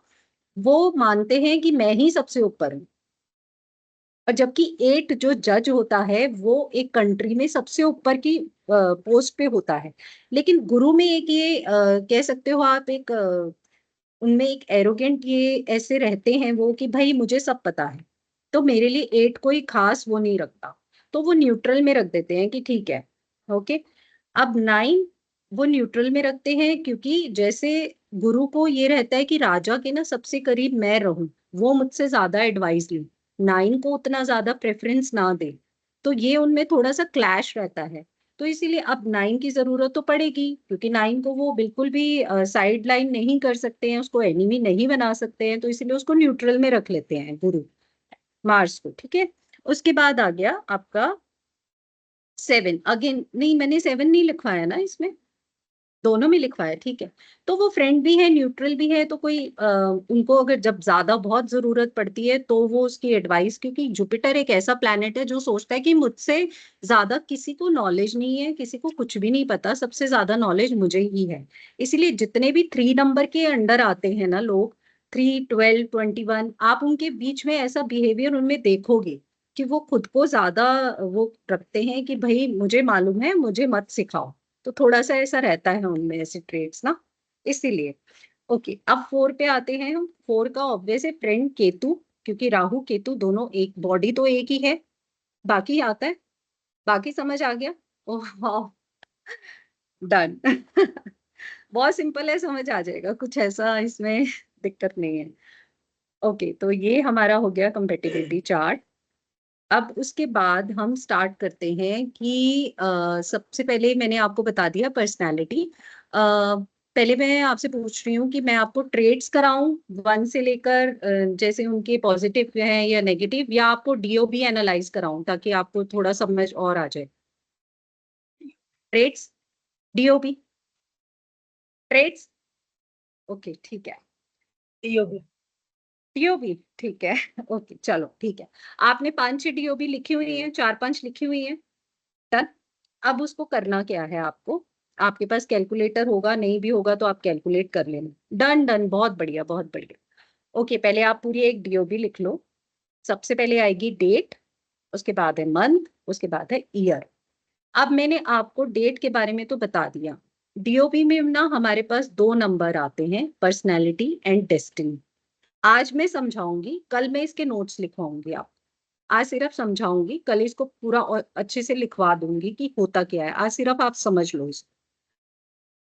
वो मानते हैं कि मैं ही सबसे ऊपर हूँ। और जबकि 8 जो जज होता है वो एक कंट्री में सबसे ऊपर की पोस्ट पे होता है। लेकिन गुरु में एक ये कह सकते हो आप, एक उनमें एक एरोगेंट ये ऐसे रहते हैं वो कि भाई मुझे सब पता है, तो मेरे लिए 8 कोई खास वो नहीं रखता, तो वो न्यूट्रल में रख देते हैं कि ठीक है। ओके। अब 9 वो न्यूट्रल में रखते हैं क्योंकि जैसे गुरु को ये रहता है कि राजा के ना सबसे करीब मैं रहूं, वो मुझसे ज्यादा एडवाइस लूं, 9 को उतना ज्यादा प्रेफरेंस ना दे। तो ये उनमें थोड़ा सा क्लैश रहता है। तो इसीलिए अब 9 की जरूरत तो पड़ेगी, क्योंकि 9 को वो बिल्कुल भी साइड लाइन नहीं कर सकते हैं, उसको एनिमी नहीं बना सकते हैं, तो इसीलिए उसको न्यूट्रल में रख लेते हैं गुरु, मार्स को। ठीक है। उसके बाद आ गया आपका 7। अगेन नहीं, मैंने 7 नहीं लिखवाया ना इसमें, दोनों में लिखवाया। ठीक है। तो वो फ्रेंड भी है, न्यूट्रल भी है, तो कोई उनको अगर जब ज्यादा बहुत जरूरत पड़ती है तो वो उसकी एडवाइस, क्योंकि जुपिटर एक ऐसा प्लैनेट है जो सोचता है कि मुझसे ज्यादा किसी को नॉलेज नहीं है, किसी को कुछ भी नहीं पता, सबसे ज्यादा नॉलेज मुझे ही है। इसलिए जितने भी 3 नंबर के अंडर आते हैं ना लोग, 3, 12, 21, आप उनके बीच में ऐसा बिहेवियर उनमें देखोगे कि वो खुद को ज्यादा वो रखते हैं कि भाई मुझे मालूम है, मुझे मत सिखाओ। तो थोड़ा सा ऐसा रहता है उनमें ऐसे ट्रेड्स ना, इसीलिए। ओके, अब 4 पे आते हैं हम। 4 का ऑब्वियस है फ्रेंड केतु, क्योंकि राहु केतु दोनों एक बॉडी तो एक ही है। बाकी आता है, बाकी समझ आ गया। ओह, डन। बहुत सिंपल है, समझ आ जाएगा, कुछ ऐसा इसमें दिक्कत नहीं है। ओके, तो ये हमारा हो गया कंपेटिबिलिटी चार्ट। अब उसके बाद हम स्टार्ट करते हैं कि सबसे पहले मैंने आपको बता दिया पर्सनालिटी। पहले मैं आपसे पूछ रही हूँ कि मैं आपको ट्रेड्स कराऊं 1 से लेकर, जैसे उनके पॉजिटिव हैं या नेगेटिव, या आपको डीओबी एनालाइज कराऊं ताकि आपको थोड़ा समझ और आ जाए। Trades, DOB, trades. ओके ठीक है। डीओबी। डीओबी ठीक है। ओके चलो ठीक है। आपने 5-6 डीओबी लिखी हुई है, 4-5 लिखी हुई है। डन। अब उसको करना क्या है आपको, आपके पास कैलकुलेटर होगा, नहीं भी होगा तो आप कैलकुलेट कर लेना। डन डन, बहुत बढ़िया बहुत बढ़िया। ओके, पहले आप पूरी एक डीओबी लिख लो। सबसे पहले आएगी डेट, उसके बाद है मंथ, उसके बाद है ईयर। अब मैंने आपको डेट के बारे में तो बता दिया। डीओबी में ना हमारे पास 2 नंबर आते हैं, पर्सनैलिटी एंड डेस्टिनी। आज मैं समझाऊंगी, कल मैं इसके नोट्स लिखवाऊंगी आप। आज सिर्फ समझाऊंगी, कल इसको पूरा और अच्छे से लिखवा दूंगी कि होता क्या है। आज सिर्फ आप समझ लो इसको।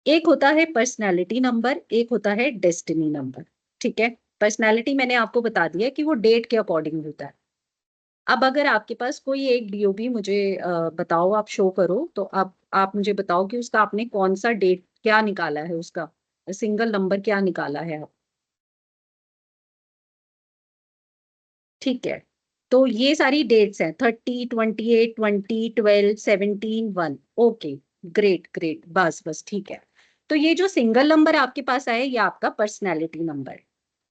एक होता है पर्सनालिटी नंबर, एक होता है डेस्टिनी नंबर। ठीक है। पर्सनालिटी मैंने आपको बता दिया कि वो डेट के अकॉर्डिंग होता है। अब अगर आपके पास कोई एक डीओबी मुझे बताओ, आप शो करो, तो आप मुझे बताओ कि उसका आपने कौन सा डेट क्या निकाला है, उसका सिंगल नंबर क्या निकाला है आप। ठीक है। तो ये सारी डेट्स हैं, 30, 28, 20, 12, 17, 1। ओके, ग्रेट ग्रेट, बस बस ठीक है। तो ये जो सिंगल नंबर आपके पास आया, ये आपका पर्सनैलिटी नंबर।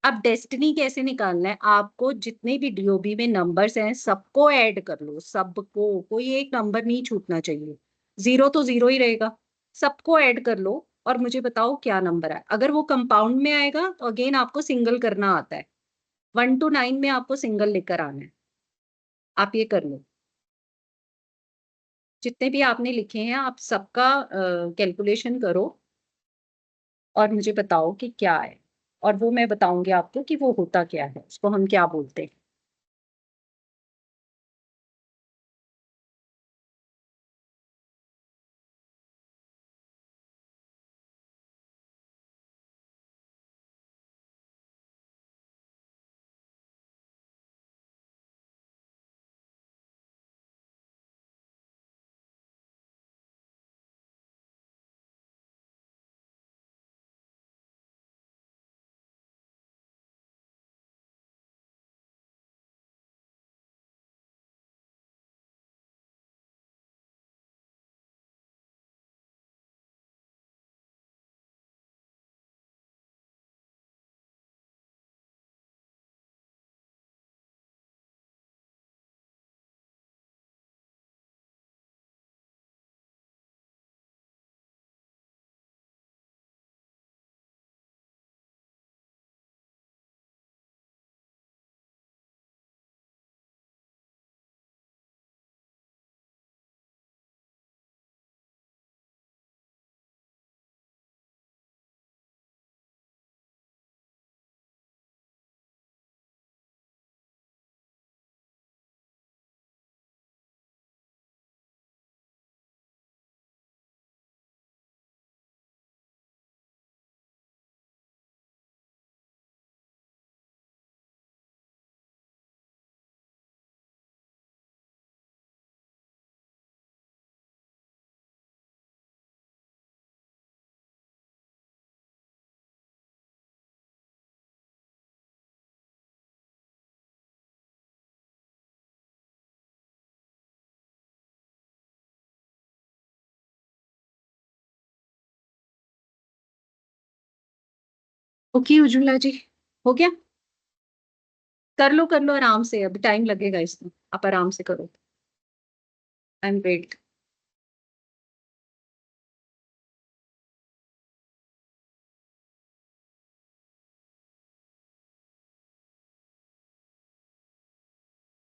अब डेस्टिनी कैसे निकालना है आपको, जितने भी डीओबी में नंबर्स हैं सबको ऐड कर लो, सबको, कोई एक नंबर नहीं छूटना चाहिए। 0 तो 0 ही रहेगा। सबको ऐड कर लो और मुझे बताओ क्या नंबर है। अगर वो कंपाउंड में आएगा तो अगेन आपको सिंगल करना आता है। 1 to 9 में आपको सिंगल लेकर आना है। आप ये कर लो। जितने भी आपने लिखे हैं आप सबका कैलकुलेशन करो और मुझे बताओ कि क्या है। और वो मैं बताऊंगी आपको कि वो होता क्या है, उसको हम क्या बोलते हैं। ओके उज्ज्वला जी, हो गया। कर लो आराम से, अभी टाइम लगेगा इसमें, आप आराम से करो। I am wait.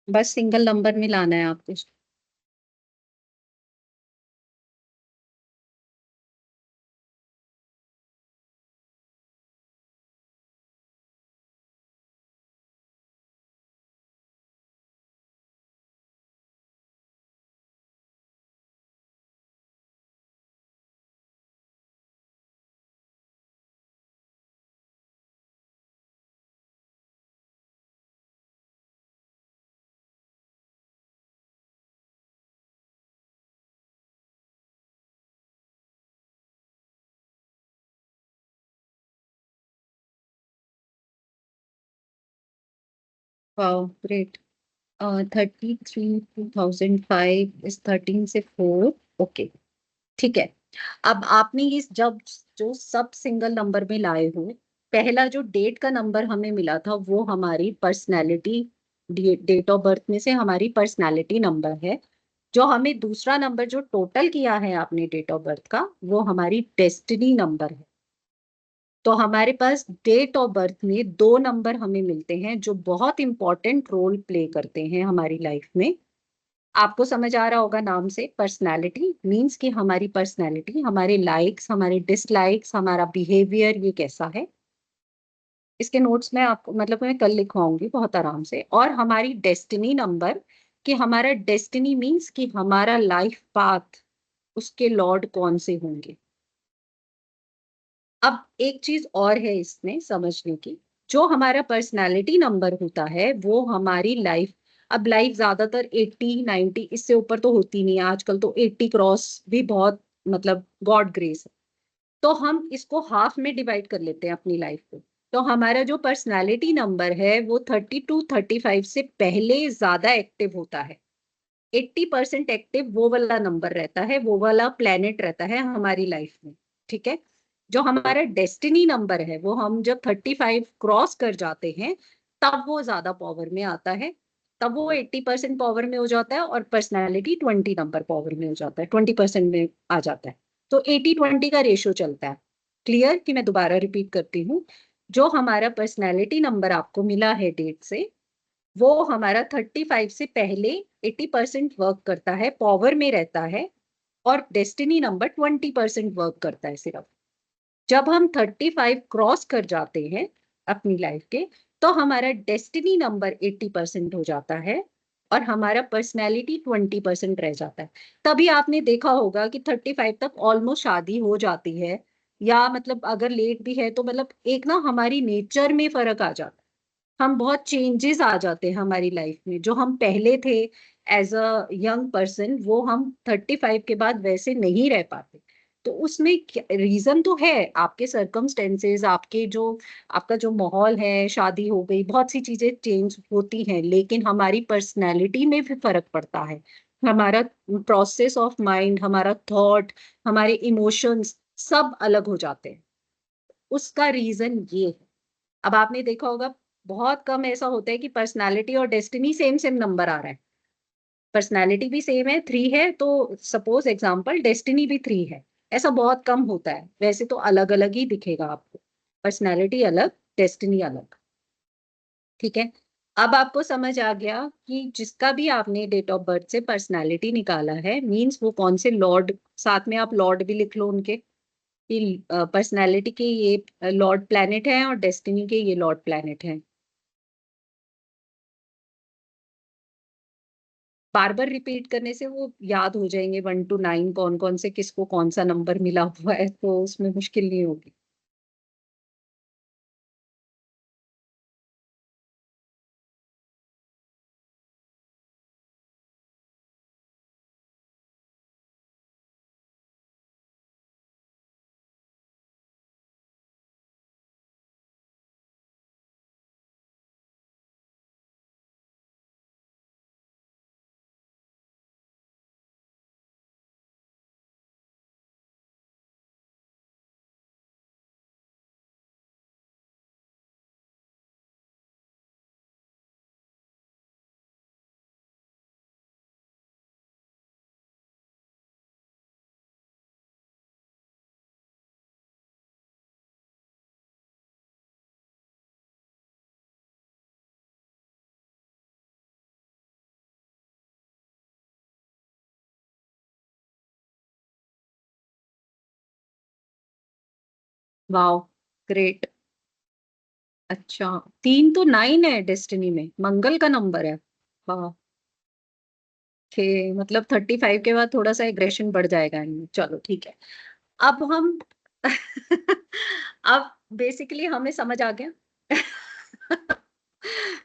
बस सिंगल नंबर में लाना है आपको। Wow great. 33 2005 इस 13 से 4। ओके, ठीक है। अब आपने इस जब जो सब सिंगल नंबर में लाए हो, पहला जो डेट का नंबर हमें मिला था वो हमारी पर्सनैलिटी, डेट ऑफ बर्थ में से हमारी पर्सनैलिटी नंबर है। जो हमें दूसरा नंबर जो टोटल किया है आपने डेट ऑफ बर्थ का, वो हमारी डेस्टिनी नंबर है। तो हमारे पास डेट ऑफ बर्थ में दो नंबर हमें मिलते हैं जो बहुत इंपॉर्टेंट रोल प्ले करते हैं हमारी लाइफ में। आपको समझ आ रहा होगा नाम से, पर्सनालिटी मीन्स कि हमारी पर्सनालिटी, हमारे लाइक्स, हमारे डिसलाइक्स, हमारा बिहेवियर ये कैसा है। इसके नोट्स में आपको मतलब मैं कल लिखवाऊंगी बहुत आराम से। और हमारी डेस्टिनी नंबर, कि हमारा डेस्टिनी मीन्स कि हमारा लाइफ पाथ, उसके लॉर्ड कौन से होंगे। अब एक चीज और है इसमें समझने की, जो हमारा पर्सनालिटी नंबर होता है वो हमारी लाइफ, अब लाइफ ज्यादातर 80 90 इससे ऊपर तो होती नहीं है आजकल, तो 80 क्रॉस भी बहुत मतलब गॉड ग्रेस है। तो हम इसको हाफ में डिवाइड कर लेते हैं अपनी लाइफ को। तो हमारा जो पर्सनालिटी नंबर है वो 32 35 से पहले ज्यादा एक्टिव होता है। 80% एक्टिव वो वाला नंबर रहता है, वो वाला प्लेनेट रहता है हमारी लाइफ में। ठीक है। जो हमारा डेस्टिनी नंबर है वो हम जब 35 क्रॉस कर जाते हैं तब वो ज्यादा पावर में आता है। तब वो 80% पावर में हो जाता है और पर्सनैलिटी 20 नंबर पावर में हो जाता है, 20% में आ जाता है। तो 80 20 का रेशियो चलता है। क्लियर, कि मैं दोबारा रिपीट करती हूँ। जो हमारा पर्सनैलिटी नंबर आपको मिला है डेट से, वो हमारा 35 से पहले 80% वर्क करता है, पावर में रहता है। और डेस्टिनी नंबर 20% वर्क करता है सिर्फ। जब हम 35 क्रॉस कर जाते हैं अपनी लाइफ के, तो हमारा डेस्टिनी नंबर 80% हो जाता है और हमारा पर्सनैलिटी 20% रह जाता है। तभी आपने देखा होगा कि 35 तक ऑलमोस्ट शादी हो जाती है, या मतलब अगर लेट भी है तो मतलब एक ना हमारी नेचर में फर्क आ जाता है। हम बहुत चेंजेस आ जाते हैं हमारी लाइफ में, जो हम पहले थे एज अ यंग पर्सन वो हम 35 के बाद वैसे नहीं रह पाते। तो उसमें रीजन तो है, आपके सरकमस्टेंसेस, आपके जो आपका जो माहौल है, शादी हो गई, बहुत सी चीजें चेंज होती हैं, लेकिन हमारी पर्सनैलिटी में भी फर्क पड़ता है। हमारा प्रोसेस ऑफ माइंड, हमारा थॉट, हमारे इमोशंस सब अलग हो जाते हैं। उसका रीजन ये है। अब आपने देखा होगा बहुत कम ऐसा होता है कि पर्सनालिटी और डेस्टिनी सेम सेम नंबर आ रहा है। पर्सनालिटी भी सेम है, 3 है, तो सपोज एग्जांपल डेस्टिनी भी 3 है। ऐसा बहुत कम होता है, वैसे तो अलग अलग ही दिखेगा आपको, पर्सनालिटी अलग, डेस्टिनी अलग। ठीक है। अब आपको समझ आ गया कि जिसका भी आपने डेट ऑफ बर्थ से पर्सनालिटी निकाला है मींस वो कौन से लॉर्ड, साथ में आप लॉर्ड भी लिख लो उनके, कि पर्सनालिटी के ये लॉर्ड प्लैनेट हैं और डेस्टिनी के ये लॉर्ड प्लैनेट हैं। बार बार रिपीट करने से वो याद हो जाएंगे 1 to 9 कौन कौन से किसको कौन सा नंबर मिला हुआ है, तो उसमें मुश्किल नहीं होगी। Wow, great. अच्छा, 3 तो 9 है डेस्टिनी में, मंगल का नंबर है। वाह। मतलब 35 के बाद थोड़ा सा एग्रेशन बढ़ जाएगा इनमें, चलो ठीक है। अब हम अब बेसिकली हमें समझ आ गया।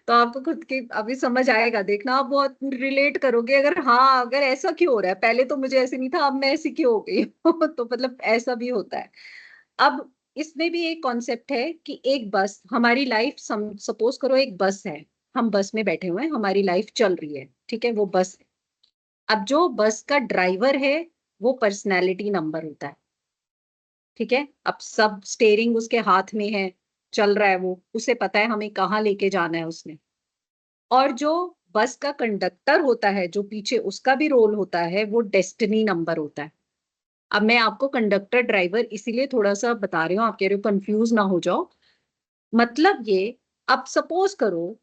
तो आपको खुद की अभी समझ आएगा, देखना आप बहुत रिलेट करोगे, अगर हाँ अगर ऐसा क्यों हो रहा है, पहले तो मुझे ऐसे नहीं था, अब मैं ऐसी क्यों हो गई हूँ। तो मतलब ऐसा भी होता है। अब इसमें भी एक कॉन्सेप्ट है कि एक बस, हमारी लाइफ सपोज करो एक बस है, हम बस में बैठे हुए हैं, हमारी लाइफ चल रही है, ठीक है, वो बस है। अब जो बस का ड्राइवर है वो पर्सनैलिटी नंबर होता है, ठीक है। अब सब स्टेयरिंग उसके हाथ में है, चल रहा है वो, उसे पता है हमें कहाँ लेके जाना है उसने। और जो बस का कंडक्टर होता है, जो पीछे उसका भी रोल होता है, वो डेस्टिनी नंबर होता है। अब मैं आपको कंडक्टर ड्राइवर इसीलिए थोड़ा सा बता रही हूँ, आप कह रहे हो कंफ्यूज ना हो जाओ। मतलब ये, अब सपोज करो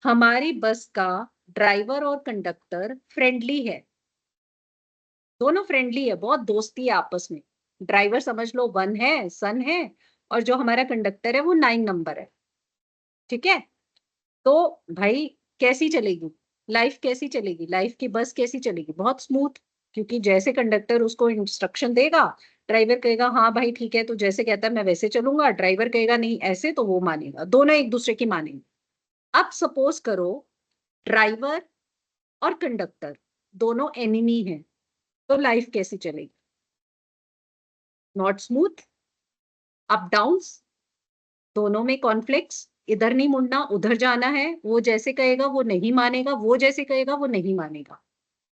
हमारी बस का ड्राइवर और कंडक्टर फ्रेंडली है, दोनों फ्रेंडली है, बहुत दोस्ती है आपस में। ड्राइवर समझ लो 1 है, सन है, और जो हमारा कंडक्टर है वो 9 नंबर है, ठीक है। तो भाई कैसी चलेगी लाइफ, कैसी चलेगी लाइफ की बस, कैसी चलेगी, बहुत स्मूथ। क्योंकि जैसे कंडक्टर उसको इंस्ट्रक्शन देगा, ड्राइवर कहेगा हाँ भाई ठीक है, तो जैसे कहता है मैं वैसे चलूंगा, ड्राइवर कहेगा नहीं ऐसे, तो वो मानेगा, दोनों एक दूसरे की मानेंगे। अब सपोज करो ड्राइवर और कंडक्टर दोनों एनिमी हैं, तो लाइफ कैसी चलेगी? नॉट स्मूथ, अप डाउन्स, दोनों में कॉन्फ्लिक्ट्स, इधर नहीं मुड़ना उधर जाना है, वो जैसे कहेगा वो नहीं मानेगा, वो जैसे कहेगा वो नहीं मानेगा।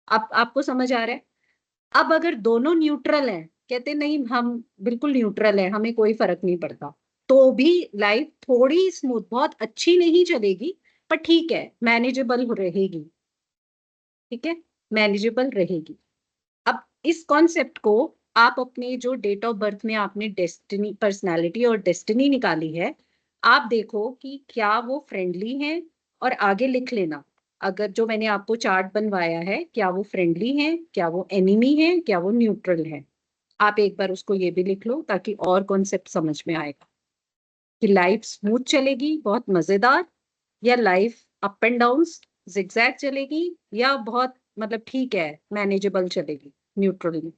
अब आपको समझ आ रहा है? अब अगर दोनों न्यूट्रल हैं, कहते नहीं हम बिल्कुल न्यूट्रल है, हमें कोई फर्क नहीं पड़ता, तो भी लाइफ थोड़ी स्मूथ, बहुत अच्छी नहीं चलेगी, पर ठीक है, मैनेजेबल रहेगी, ठीक है, मैनेजेबल रहेगी। अब इस कॉन्सेप्ट को आप अपने जो डेट ऑफ बर्थ में आपने डेस्टिनी पर्सनालिटी और डेस्टिनी निकाली है, आप देखो कि क्या वो फ्रेंडली है, और आगे लिख लेना, अगर जो मैंने आपको चार्ट बनवाया है, क्या वो फ्रेंडली है, क्या वो एनिमी है, क्या वो न्यूट्रल है। आप एक बार उसको ये भी लिख लो, ताकि और कॉन्सेप्ट समझ में आएगा कि लाइफ स्मूथ चलेगी बहुत मजेदार, या life up and down zigzag चलेगी, या बहुत मतलब ठीक है मैनेजेबल चलेगी, न्यूट्रल में।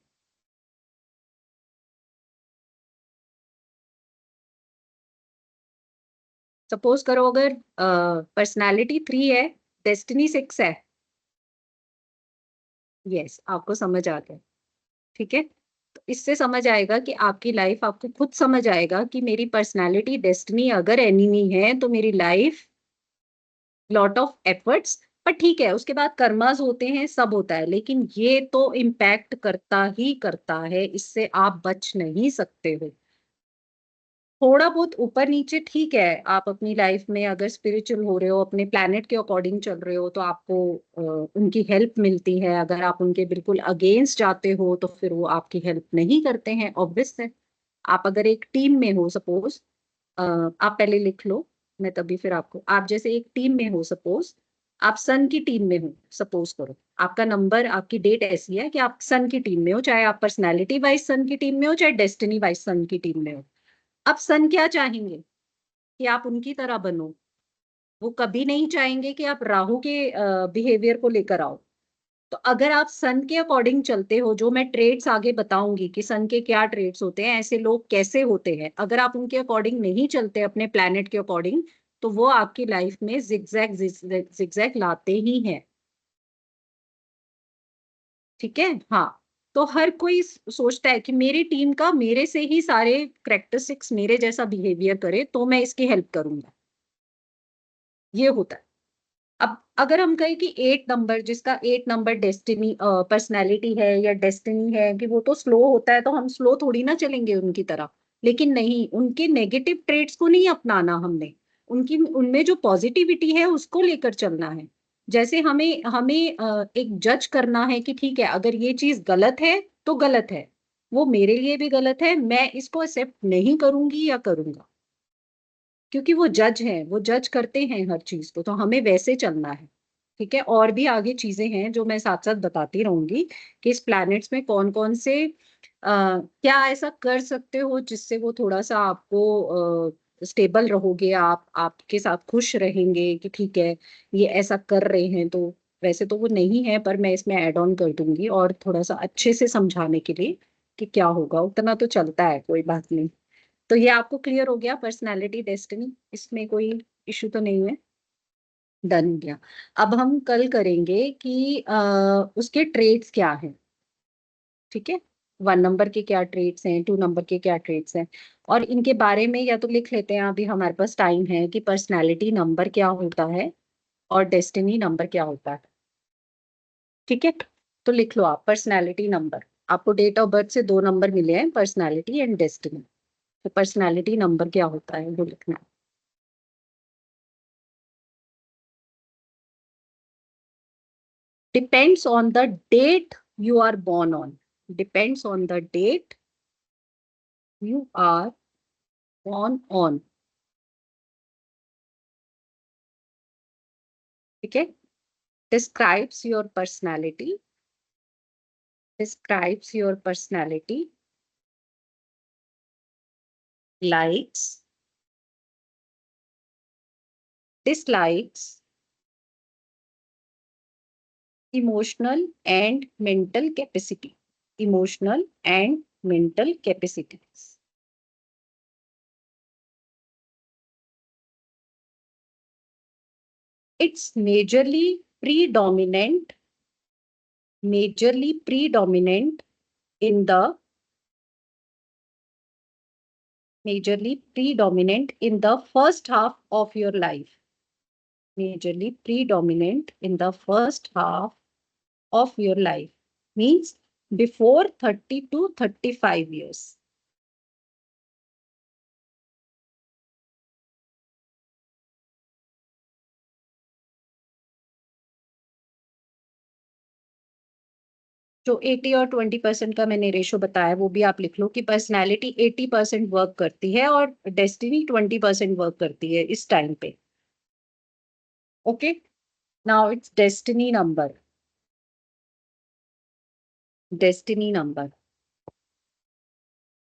सपोज करो अगर पर्सनालिटी 3 है, डेस्टिनी 6 है, यस आपको समझ आ गया, ठीक है। तो इससे समझ आएगा कि आपकी लाइफ, आपको खुद समझ आएगा कि मेरी पर्सनालिटी डेस्टिनी अगर एनिमी है तो मेरी लाइफ लॉट ऑफ एफर्ट्स, पर ठीक है उसके बाद कर्मास होते हैं, सब होता है, लेकिन ये तो इम्पैक्ट करता ही करता है, इससे आप बच नहीं सकते हो। थोड़ा बहुत ऊपर नीचे ठीक है, आप अपनी लाइफ में अगर स्पिरिचुअल हो रहे हो, अपने प्लैनेट के अकॉर्डिंग चल रहे हो, तो आपको उनकी हेल्प मिलती है। अगर आप उनके बिल्कुल अगेंस्ट जाते हो तो फिर वो आपकी हेल्प नहीं करते हैं, ऑब्वियस है। आप अगर एक टीम में हो सपोज, आप पहले लिख लो, मैं तभी फिर आपको, आप जैसे एक टीम में हो सपोज, आप सन की टीम में हो सपोज करो, आपका नंबर, आपकी डेट ऐसी है कि आप सन की टीम में हो, चाहे आप पर्सनैलिटी वाइज सन की टीम में हो, चाहे डेस्टिनी वाइज सन की टीम में हो। अब सन क्या चाहेंगे कि आप उनकी तरह बनो, वो कभी नहीं चाहेंगे कि आप राहु के बिहेवियर को लेकर आओ। तो अगर आप सन के अकॉर्डिंग चलते हो, जो मैं ट्रेड्स आगे बताऊंगी कि सन के क्या ट्रेड्स होते हैं, ऐसे लोग कैसे होते हैं, अगर आप उनके अकॉर्डिंग नहीं चलते, अपने प्लैनेट के अकॉर्डिंग, तो वो आपकी लाइफ में जिगजैग जिगजैग लाते ही हैं, ठीक है। हाँ, तो हर कोई सोचता है कि मेरी टीम का मेरे से ही सारे करेक्टरिस्टिक्स मेरे जैसा बिहेवियर करे तो मैं इसकी हेल्प करूंगा, ये होता है। अब अगर हम कहें कि 8 नंबर, जिसका 8 नंबर डेस्टिनी पर्सनैलिटी है या डेस्टिनी है, कि वो तो स्लो होता है, तो हम स्लो थोड़ी ना चलेंगे उनकी तरह। लेकिन नहीं, उनके नेगेटिव ट्रेड्स को नहीं अपनाना हमने, उनकी उनमें जो पॉजिटिविटी है उसको लेकर चलना है। जैसे हमें हमें एक जज करना है कि ठीक है, अगर ये चीज गलत है तो गलत है, वो मेरे लिए भी गलत है, मैं इसको एक्सेप्ट नहीं करूंगी या करूंगा, क्योंकि वो जज हैं, वो जज करते हैं हर चीज को, तो हमें वैसे चलना है, ठीक है। और भी आगे चीजें हैं जो मैं साथ साथ बताती रहूंगी कि इस प्लैनेट्स में कौन कौन से क्या ऐसा कर सकते हो जिससे वो थोड़ा सा आपको स्टेबल रहोगे, आप आपके साथ खुश रहेंगे कि ठीक है ये ऐसा कर रहे हैं, तो वैसे तो वो नहीं है पर मैं इसमें ऐड ऑन कर दूंगी और थोड़ा सा अच्छे से समझाने के लिए कि क्या होगा, उतना तो चलता है, कोई बात नहीं। तो ये आपको क्लियर हो गया, पर्सनालिटी डेस्टिनी, इसमें कोई इशू तो नहीं है? डन हो गया। अब हम कल करेंगे कि उसके ट्रेड्स क्या हैं, ठीक है? 1 नंबर के क्या ट्रेड्स हैं, 2 नंबर के क्या ट्रेड्स हैं, और इनके बारे में या तो लिख लेते हैं, अभी हमारे पास टाइम है, कि पर्सनालिटी नंबर क्या होता है और डेस्टिनी नंबर क्या होता है। ठीक है, तो लिख लो आप पर्सनालिटी नंबर। आपको डेट ऑफ बर्थ से 2 नंबर मिले हैं, पर्सनालिटी एंड डेस्टिनी। तो पर्सनालिटी नंबर क्या होता है वो लिखना है। Depends on the date you are born on, depends on the date you are born on। ठीक है, describes your personality, describes your personality, likes, dislikes, emotional and mental capacity, emotional and mental capacities। It's majorly predominant in the majorly predominant in the first half of your life, majorly predominant in the first half of your life, means before 30 to 35 years। जो 80 और 20% का मैंने ratio बताया वो भी आप लिख लो, कि पर्सनैलिटी 80% वर्क करती है और डेस्टिनी 20% वर्क करती है इस टाइम पे। Okay, now it's destiny number. Destiny number,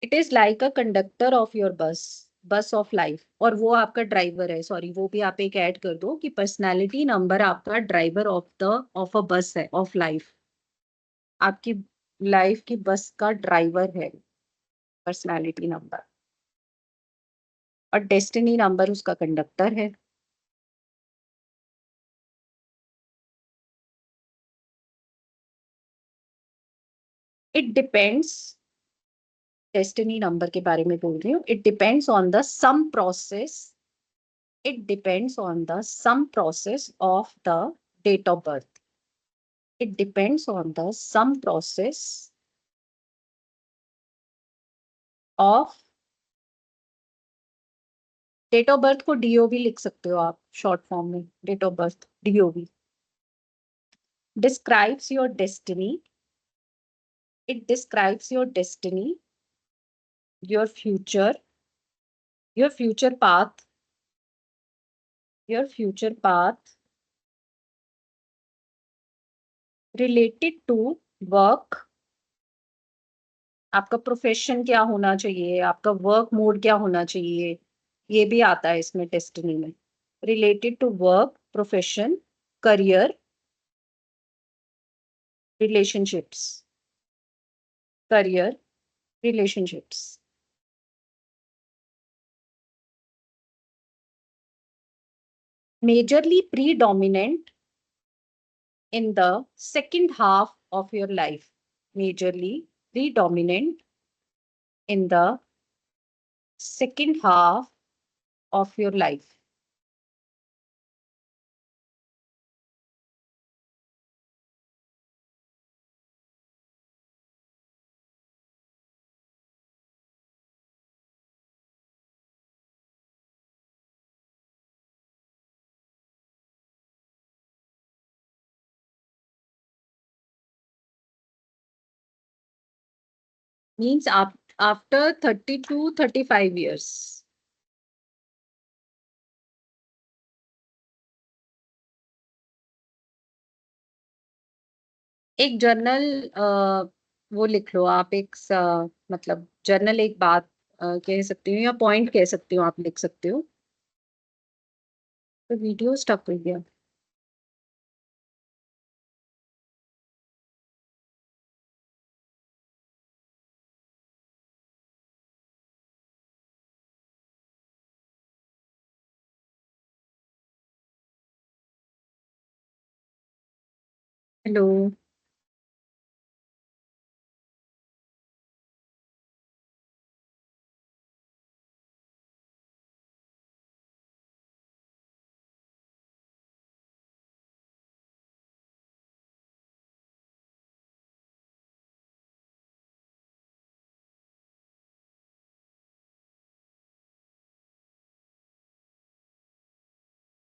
it is like a conductor of your बस, बस ऑफ लाइफ, और वो आपका ड्राइवर है, सॉरी वो भी आप एक ऐड कर दो कि पर्सनैलिटी नंबर आपका ड्राइवर ऑफ अ बस है, ऑफ लाइफ, आपकी लाइफ की बस का ड्राइवर है पर्सनैलिटी नंबर, और डेस्टिनी नंबर उसका कंडक्टर है। इट डिपेंड्स, डेस्टिनी नंबर के बारे में बोल रही हूँ, it depends on the sum process, it depends on the sum process of the date of birth, it depends on the sum process of date of birth, को DOB लिख सकते हो आप शॉर्ट फॉर्म में, date of birth DOB. Describes your destiny, it describes your destiny, your future, your future path, your future path related to work, आपका profession क्या होना चाहिए, आपका वर्क मोड क्या होना चाहिए, ये भी आता है इसमें डेस्टिनी में। Related to work, profession, career, relationships, career, relationships. Majorly predominant in the second half of your life, majorly predominant in the second half of your life। Means आप आफ्टर 30 to 35 years। एक journal वो लिख लो आप एक मतलब journal, एक बात कह सकती हूँ या पॉइंट कह सकती हूँ, आप लिख सकते हो। तो वीडियो स्टक हो गया। हेलो।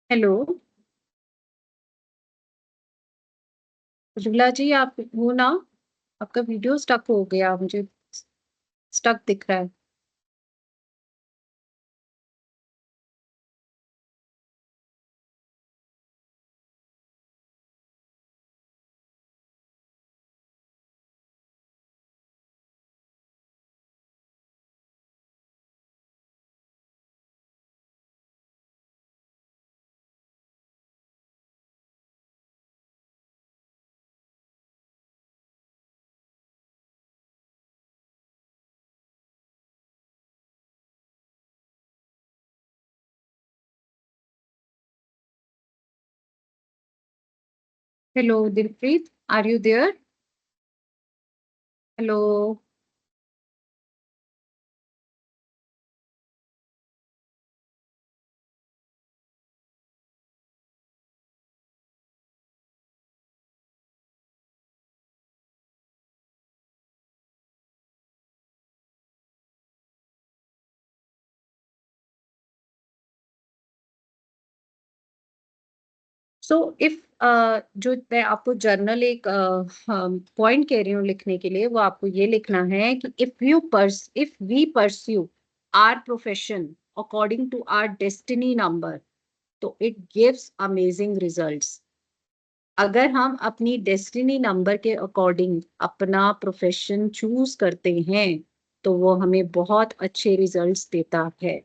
हेलो रुला जी, आप हो ना? आपका वीडियो स्टक हो गया, मुझे स्टक दिख रहा है। Hello Dilpreet, are you there? Hello. So if जो मैं आपको जर्नल एक पॉइंट कह रही हूँ लिखने के लिए, वो आपको ये लिखना है कि if we pursue our profession according to our destiny number, तो इट गिव्स अमेजिंग रिजल्ट्स। अगर हम अपनी डेस्टिनी नंबर के अकॉर्डिंग अपना प्रोफेशन चूज करते हैं, तो वो हमें बहुत अच्छे रिजल्ट्स देता है।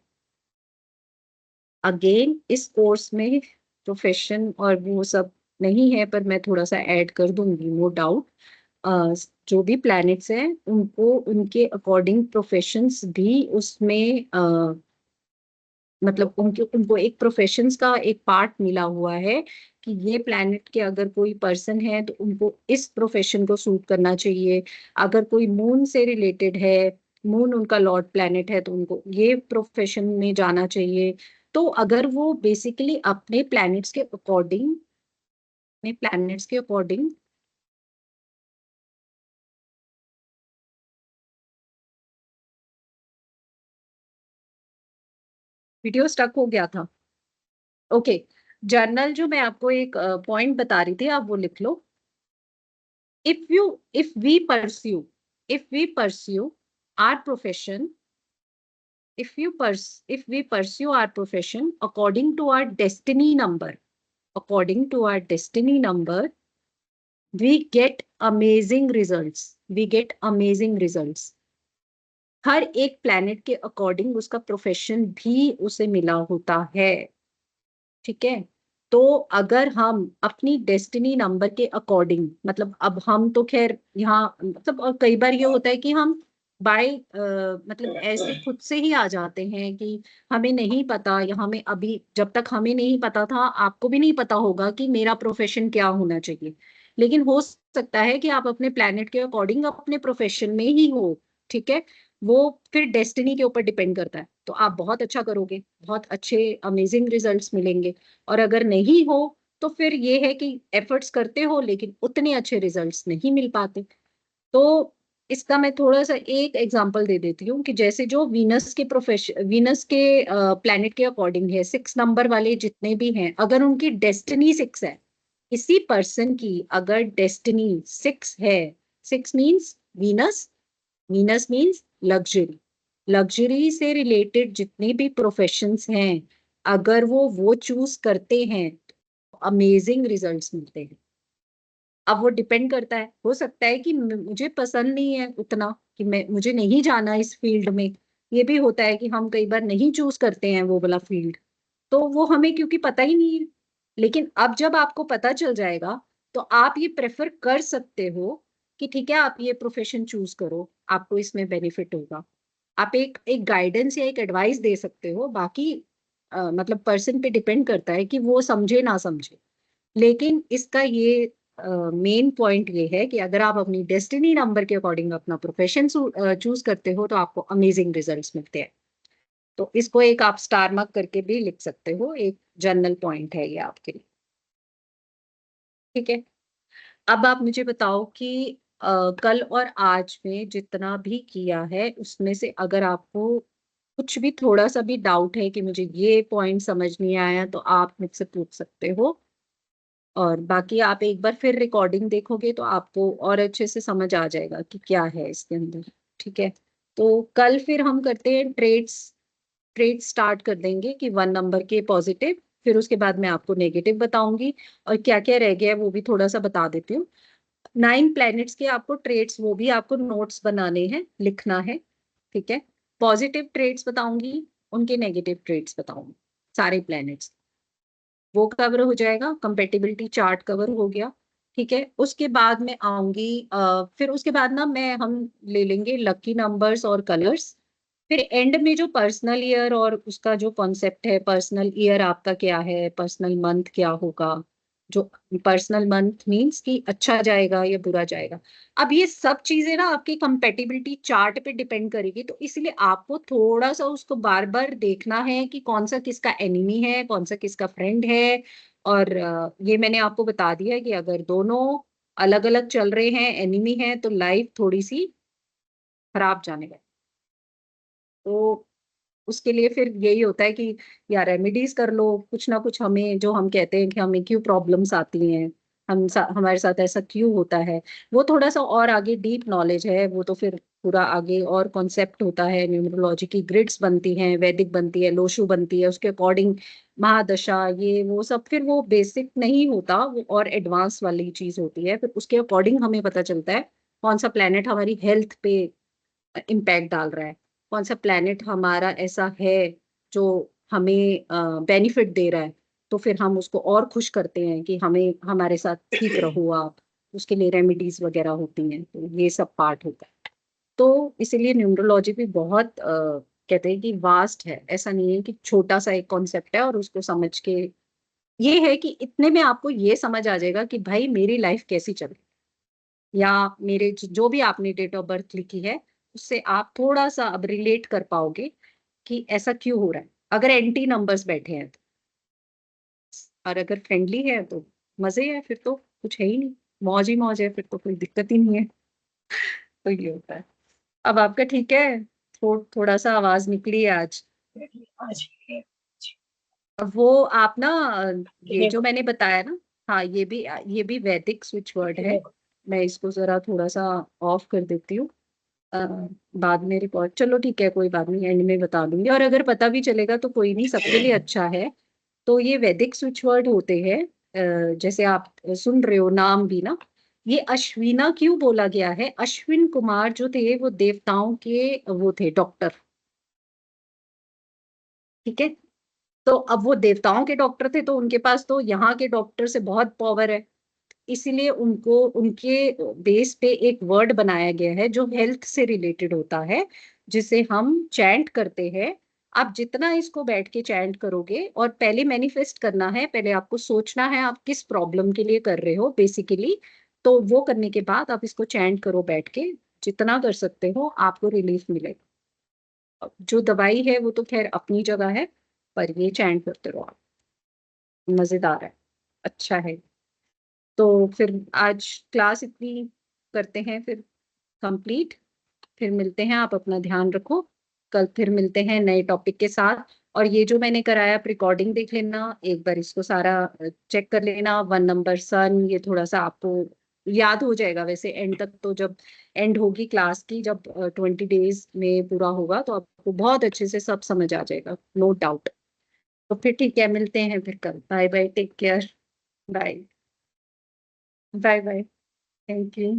अगेन इस कोर्स में प्रोफेशन और वो सब नहीं है, पर मैं थोड़ा सा ऐड कर दूंगी, नो डाउट। जो भी प्लैनेट्स हैं उनको उनके अकॉर्डिंग प्रोफेशंस भी उसमें मतलब उनके उनको एक प्रोफेशंस का एक पार्ट मिला हुआ है कि ये प्लैनेट के अगर कोई पर्सन है तो उनको इस प्रोफेशन को सूट करना चाहिए। अगर कोई मून से रिलेटेड है, मून उनका लॉर्ड प्लैनेट है, तो उनको ये प्रोफेशन में जाना चाहिए। तो अगर वो बेसिकली अपने प्लैनेट्स के अकॉर्डिंग। वीडियो स्टक हो गया था। ओके। जर्नल जो मैं आपको एक पॉइंट बता रही थी, आप वो लिख लो। if you if we pursue our profession if we pursue our profession according to our destiny number, we get amazing results। हर एक प्लैनेट के अकॉर्डिंग उसका प्रोफेशन भी उसे मिला होता है। ठीक है। तो अगर हम अपनी डेस्टिनी नंबर के अकॉर्डिंग, मतलब अब हम तो खैर यहाँ मतलब, और कई बार ये होता है कि हम बाय मतलब ऐसे खुद से ही आ जाते हैं कि हमें नहीं पता, या हमें अभी जब तक हमें नहीं पता था, आपको भी नहीं पता होगा कि मेरा प्रोफेशन क्या होना चाहिए। लेकिन हो सकता है कि आप अपने प्लेनेट के अकॉर्डिंग अपने प्रोफेशन में ही हो। ठीक है। वो फिर डेस्टिनी के ऊपर डिपेंड करता है, तो आप बहुत अच्छा करोगे, बहुत अच्छे अमेजिंग रिजल्ट्स मिलेंगे। और अगर नहीं हो, तो फिर ये है कि एफर्ट्स करते हो लेकिन उतने अच्छे रिजल्ट्स नहीं मिल पाते। तो इसका मैं थोड़ा सा एक एग्जांपल दे देती हूँ कि जैसे जो वीनस के प्लैनेट के अकॉर्डिंग है, 6 नंबर वाले जितने भी हैं, अगर उनकी डेस्टिनी 6 है, किसी पर्सन की अगर डेस्टिनी 6 है, 6 means Venus, Venus means luxury, luxury से रिलेटेड जितने भी प्रोफेशंस हैं, अगर वो चूज करते हैं, तो अमेजिंग रिजल्ट्स मिलते हैं। अब वो डिपेंड करता है, हो सकता है कि मुझे पसंद नहीं है उतना, कि मुझे नहीं जाना इस फील्ड में। ये भी होता है कि हम कई बार नहीं चूज करते हैं वो वाला फील्ड, तो वो हमें क्योंकि पता ही नहीं है। लेकिन अब जब आपको पता चल जाएगा तो आप ये प्रेफर कर सकते हो कि ठीक है आप ये प्रोफेशन चूज करो, आपको इसमें बेनिफिट होगा। आप एक एक गाइडेंस या एक एडवाइस दे सकते हो, बाकी मतलब पर्सन पे डिपेंड करता है कि वो समझे ना समझे। लेकिन इसका ये मेन पॉइंट ये है कि अगर आप अपनी डेस्टिनी नंबर के अकॉर्डिंग अपना प्रोफेशन चूज करते हो तो आपको अमेजिंग रिजल्ट्स मिलते हैं। तो इसको एक आप स्टार मार्क करके भी लिख सकते हो, एक जर्नल पॉइंट है ये आपके लिए। ठीक है, अब आप मुझे बताओ कि कल और आज में जितना भी किया है उसमें से अगर आपको कुछ भी थोड़ा सा भी डाउट है कि मुझे ये पॉइंट समझ नहीं आया, तो आप मुझसे पूछ सकते हो। और बाकी आप एक बार फिर रिकॉर्डिंग देखोगे तो आपको और अच्छे से समझ आ जाएगा कि क्या है इसके अंदर। ठीक है, तो कल फिर हम करते हैं ट्रेड्स। ट्रेड स्टार्ट कर देंगे कि 1 नंबर के पॉजिटिव, फिर उसके बाद मैं आपको नेगेटिव बताऊंगी, और क्या क्या रह गया है वो भी थोड़ा सा बता देती हूँ। 9 प्लैनेट्स के आपको ट्रेड्स वो भी आपको नोट्स बनाने हैं, लिखना है। ठीक है, पॉजिटिव ट्रेड्स बताऊंगी, उनके नेगेटिव ट्रेड्स बताऊंगी, सारे प्लैनेट्स वो कवर हो जाएगा। कंपेटिबिलिटी चार्ट कवर हो गया। ठीक है, उसके बाद में आऊंगी फिर उसके बाद ना मैं हम ले लेंगे लकी नंबर्स और कलर्स। फिर एंड में जो पर्सनल ईयर और उसका जो कॉन्सेप्ट है, पर्सनल ईयर आपका क्या है, पर्सनल मंथ क्या होगा, जो पर्सनल मंथ मींस कि अच्छा जाएगा या बुरा जाएगा। अब ये सब चीजें ना आपकी कंपेटिबिलिटी चार्ट पे डिपेंड करेगी, तो इसलिए आपको थोड़ा सा उसको बार बार देखना है कि कौन सा किसका एनिमी है, कौन सा किसका फ्रेंड है। और ये मैंने आपको बता दिया है कि अगर दोनों अलग अलग चल रहे हैं, एनिमी है, तो लाइफ थोड़ी सी खराब जाने लगे। तो उसके लिए फिर यही होता है कि या रेमेडीज कर लो कुछ ना कुछ, हमें जो हम कहते हैं कि हमें क्यों प्रॉब्लम्स आती हैं, हमारे साथ ऐसा क्यों होता है, वो थोड़ा सा और आगे डीप नॉलेज है, वो तो फिर पूरा आगे और कॉन्सेप्ट होता है। न्यूमरोलॉजी की ग्रिड्स बनती हैं, वैदिक बनती है, लोशु बनती है, उसके अकॉर्डिंग महादशा ये वो सब, फिर वो बेसिक नहीं होता, वो और एडवांस वाली चीज होती है। फिर उसके अकॉर्डिंग हमें पता चलता है कौन सा प्लेनेट हमारी हेल्थ पे इम्पैक्ट डाल रहा है, कौन सा प्लेनेट हमारा ऐसा है जो हमें बेनिफिट दे रहा है, तो फिर हम उसको और खुश करते हैं कि हमें हमारे साथ ठीक रहो आप। उसके लिए रेमेडीज वगैरह होती हैं, तो ये सब पार्ट होता है। तो इसीलिए न्यूमरोलॉजी भी बहुत कहते हैं कि वास्ट है, ऐसा नहीं है कि छोटा सा एक कॉन्सेप्ट है और उसको समझ के, ये है कि इतने में आपको ये समझ आ जाएगा कि भाई मेरी लाइफ कैसी चल रही है, या मेरे जो भी आपने डेट ऑफ बर्थ लिखी है उससे आप थोड़ा सा अब रिलेट कर पाओगे कि ऐसा क्यों हो रहा है। अगर एंटी नंबर्स बैठे हैं तो, और अगर फ्रेंडली है तो मजे है, फिर तो कुछ है ही नहीं, मौज ही मौज है, फिर तो कोई दिक्कत ही नहीं है। तो ये होता है। अब आपका ठीक है, थोड़ा सा आवाज निकली है आज। आज अब वो आप ना ये जो मैंने बताया ना, हाँ ये भी वैदिक स्विच वर्ड है। मैं इसको जरा थोड़ा सा ऑफ कर देती हूँ। अ, बाद में रिकॉर्ड, चलो ठीक है कोई बात नहीं, एंड में बता दूंगी, और अगर पता भी चलेगा तो कोई नहीं, सबके लिए अच्छा है। तो ये वैदिक स्विच वर्ड होते हैं। जैसे आप सुन रहे हो नाम भी ना, ये अश्विना क्यों बोला गया है, अश्विन कुमार जो थे वो देवताओं के वो थे डॉक्टर। ठीक है, तो अब वो देवताओं के डॉक्टर थे तो उनके पास तो यहाँ के डॉक्टर से बहुत पावर है, इसीलिए उनको उनके बेस पे एक वर्ड बनाया गया है जो हेल्थ से रिलेटेड होता है, जिसे हम चैंट करते हैं। आप जितना इसको बैठ के चैंट करोगे, और पहले मैनिफेस्ट करना है, पहले आपको सोचना है आप किस प्रॉब्लम के लिए कर रहे हो बेसिकली, तो वो करने के बाद आप इसको चैंट करो बैठ के, जितना कर सकते हो आपको रिलीफ मिलेगा। अब जो दवाई है वो तो खैर अपनी जगह है, पर ये चैंट करते रहो आप, मजेदार है, अच्छा है। तो फिर आज क्लास इतनी करते हैं फिर कंप्लीट, फिर मिलते हैं, आप अपना ध्यान रखो। कल फिर मिलते हैं नए टॉपिक के साथ। और ये जो मैंने कराया आप रिकॉर्डिंग देख लेना एक बार, इसको सारा चेक कर लेना, 1 नंबर सन, ये थोड़ा सा आपको याद हो जाएगा वैसे एंड तक, तो जब एंड होगी क्लास की, जब 20 डेज में पूरा होगा तो आपको बहुत अच्छे से सब समझ आ जाएगा, नो डाउट। तो फिर ठीक है, मिलते हैं फिर कल, bye bye, take care. Bye bye bye. Thank you.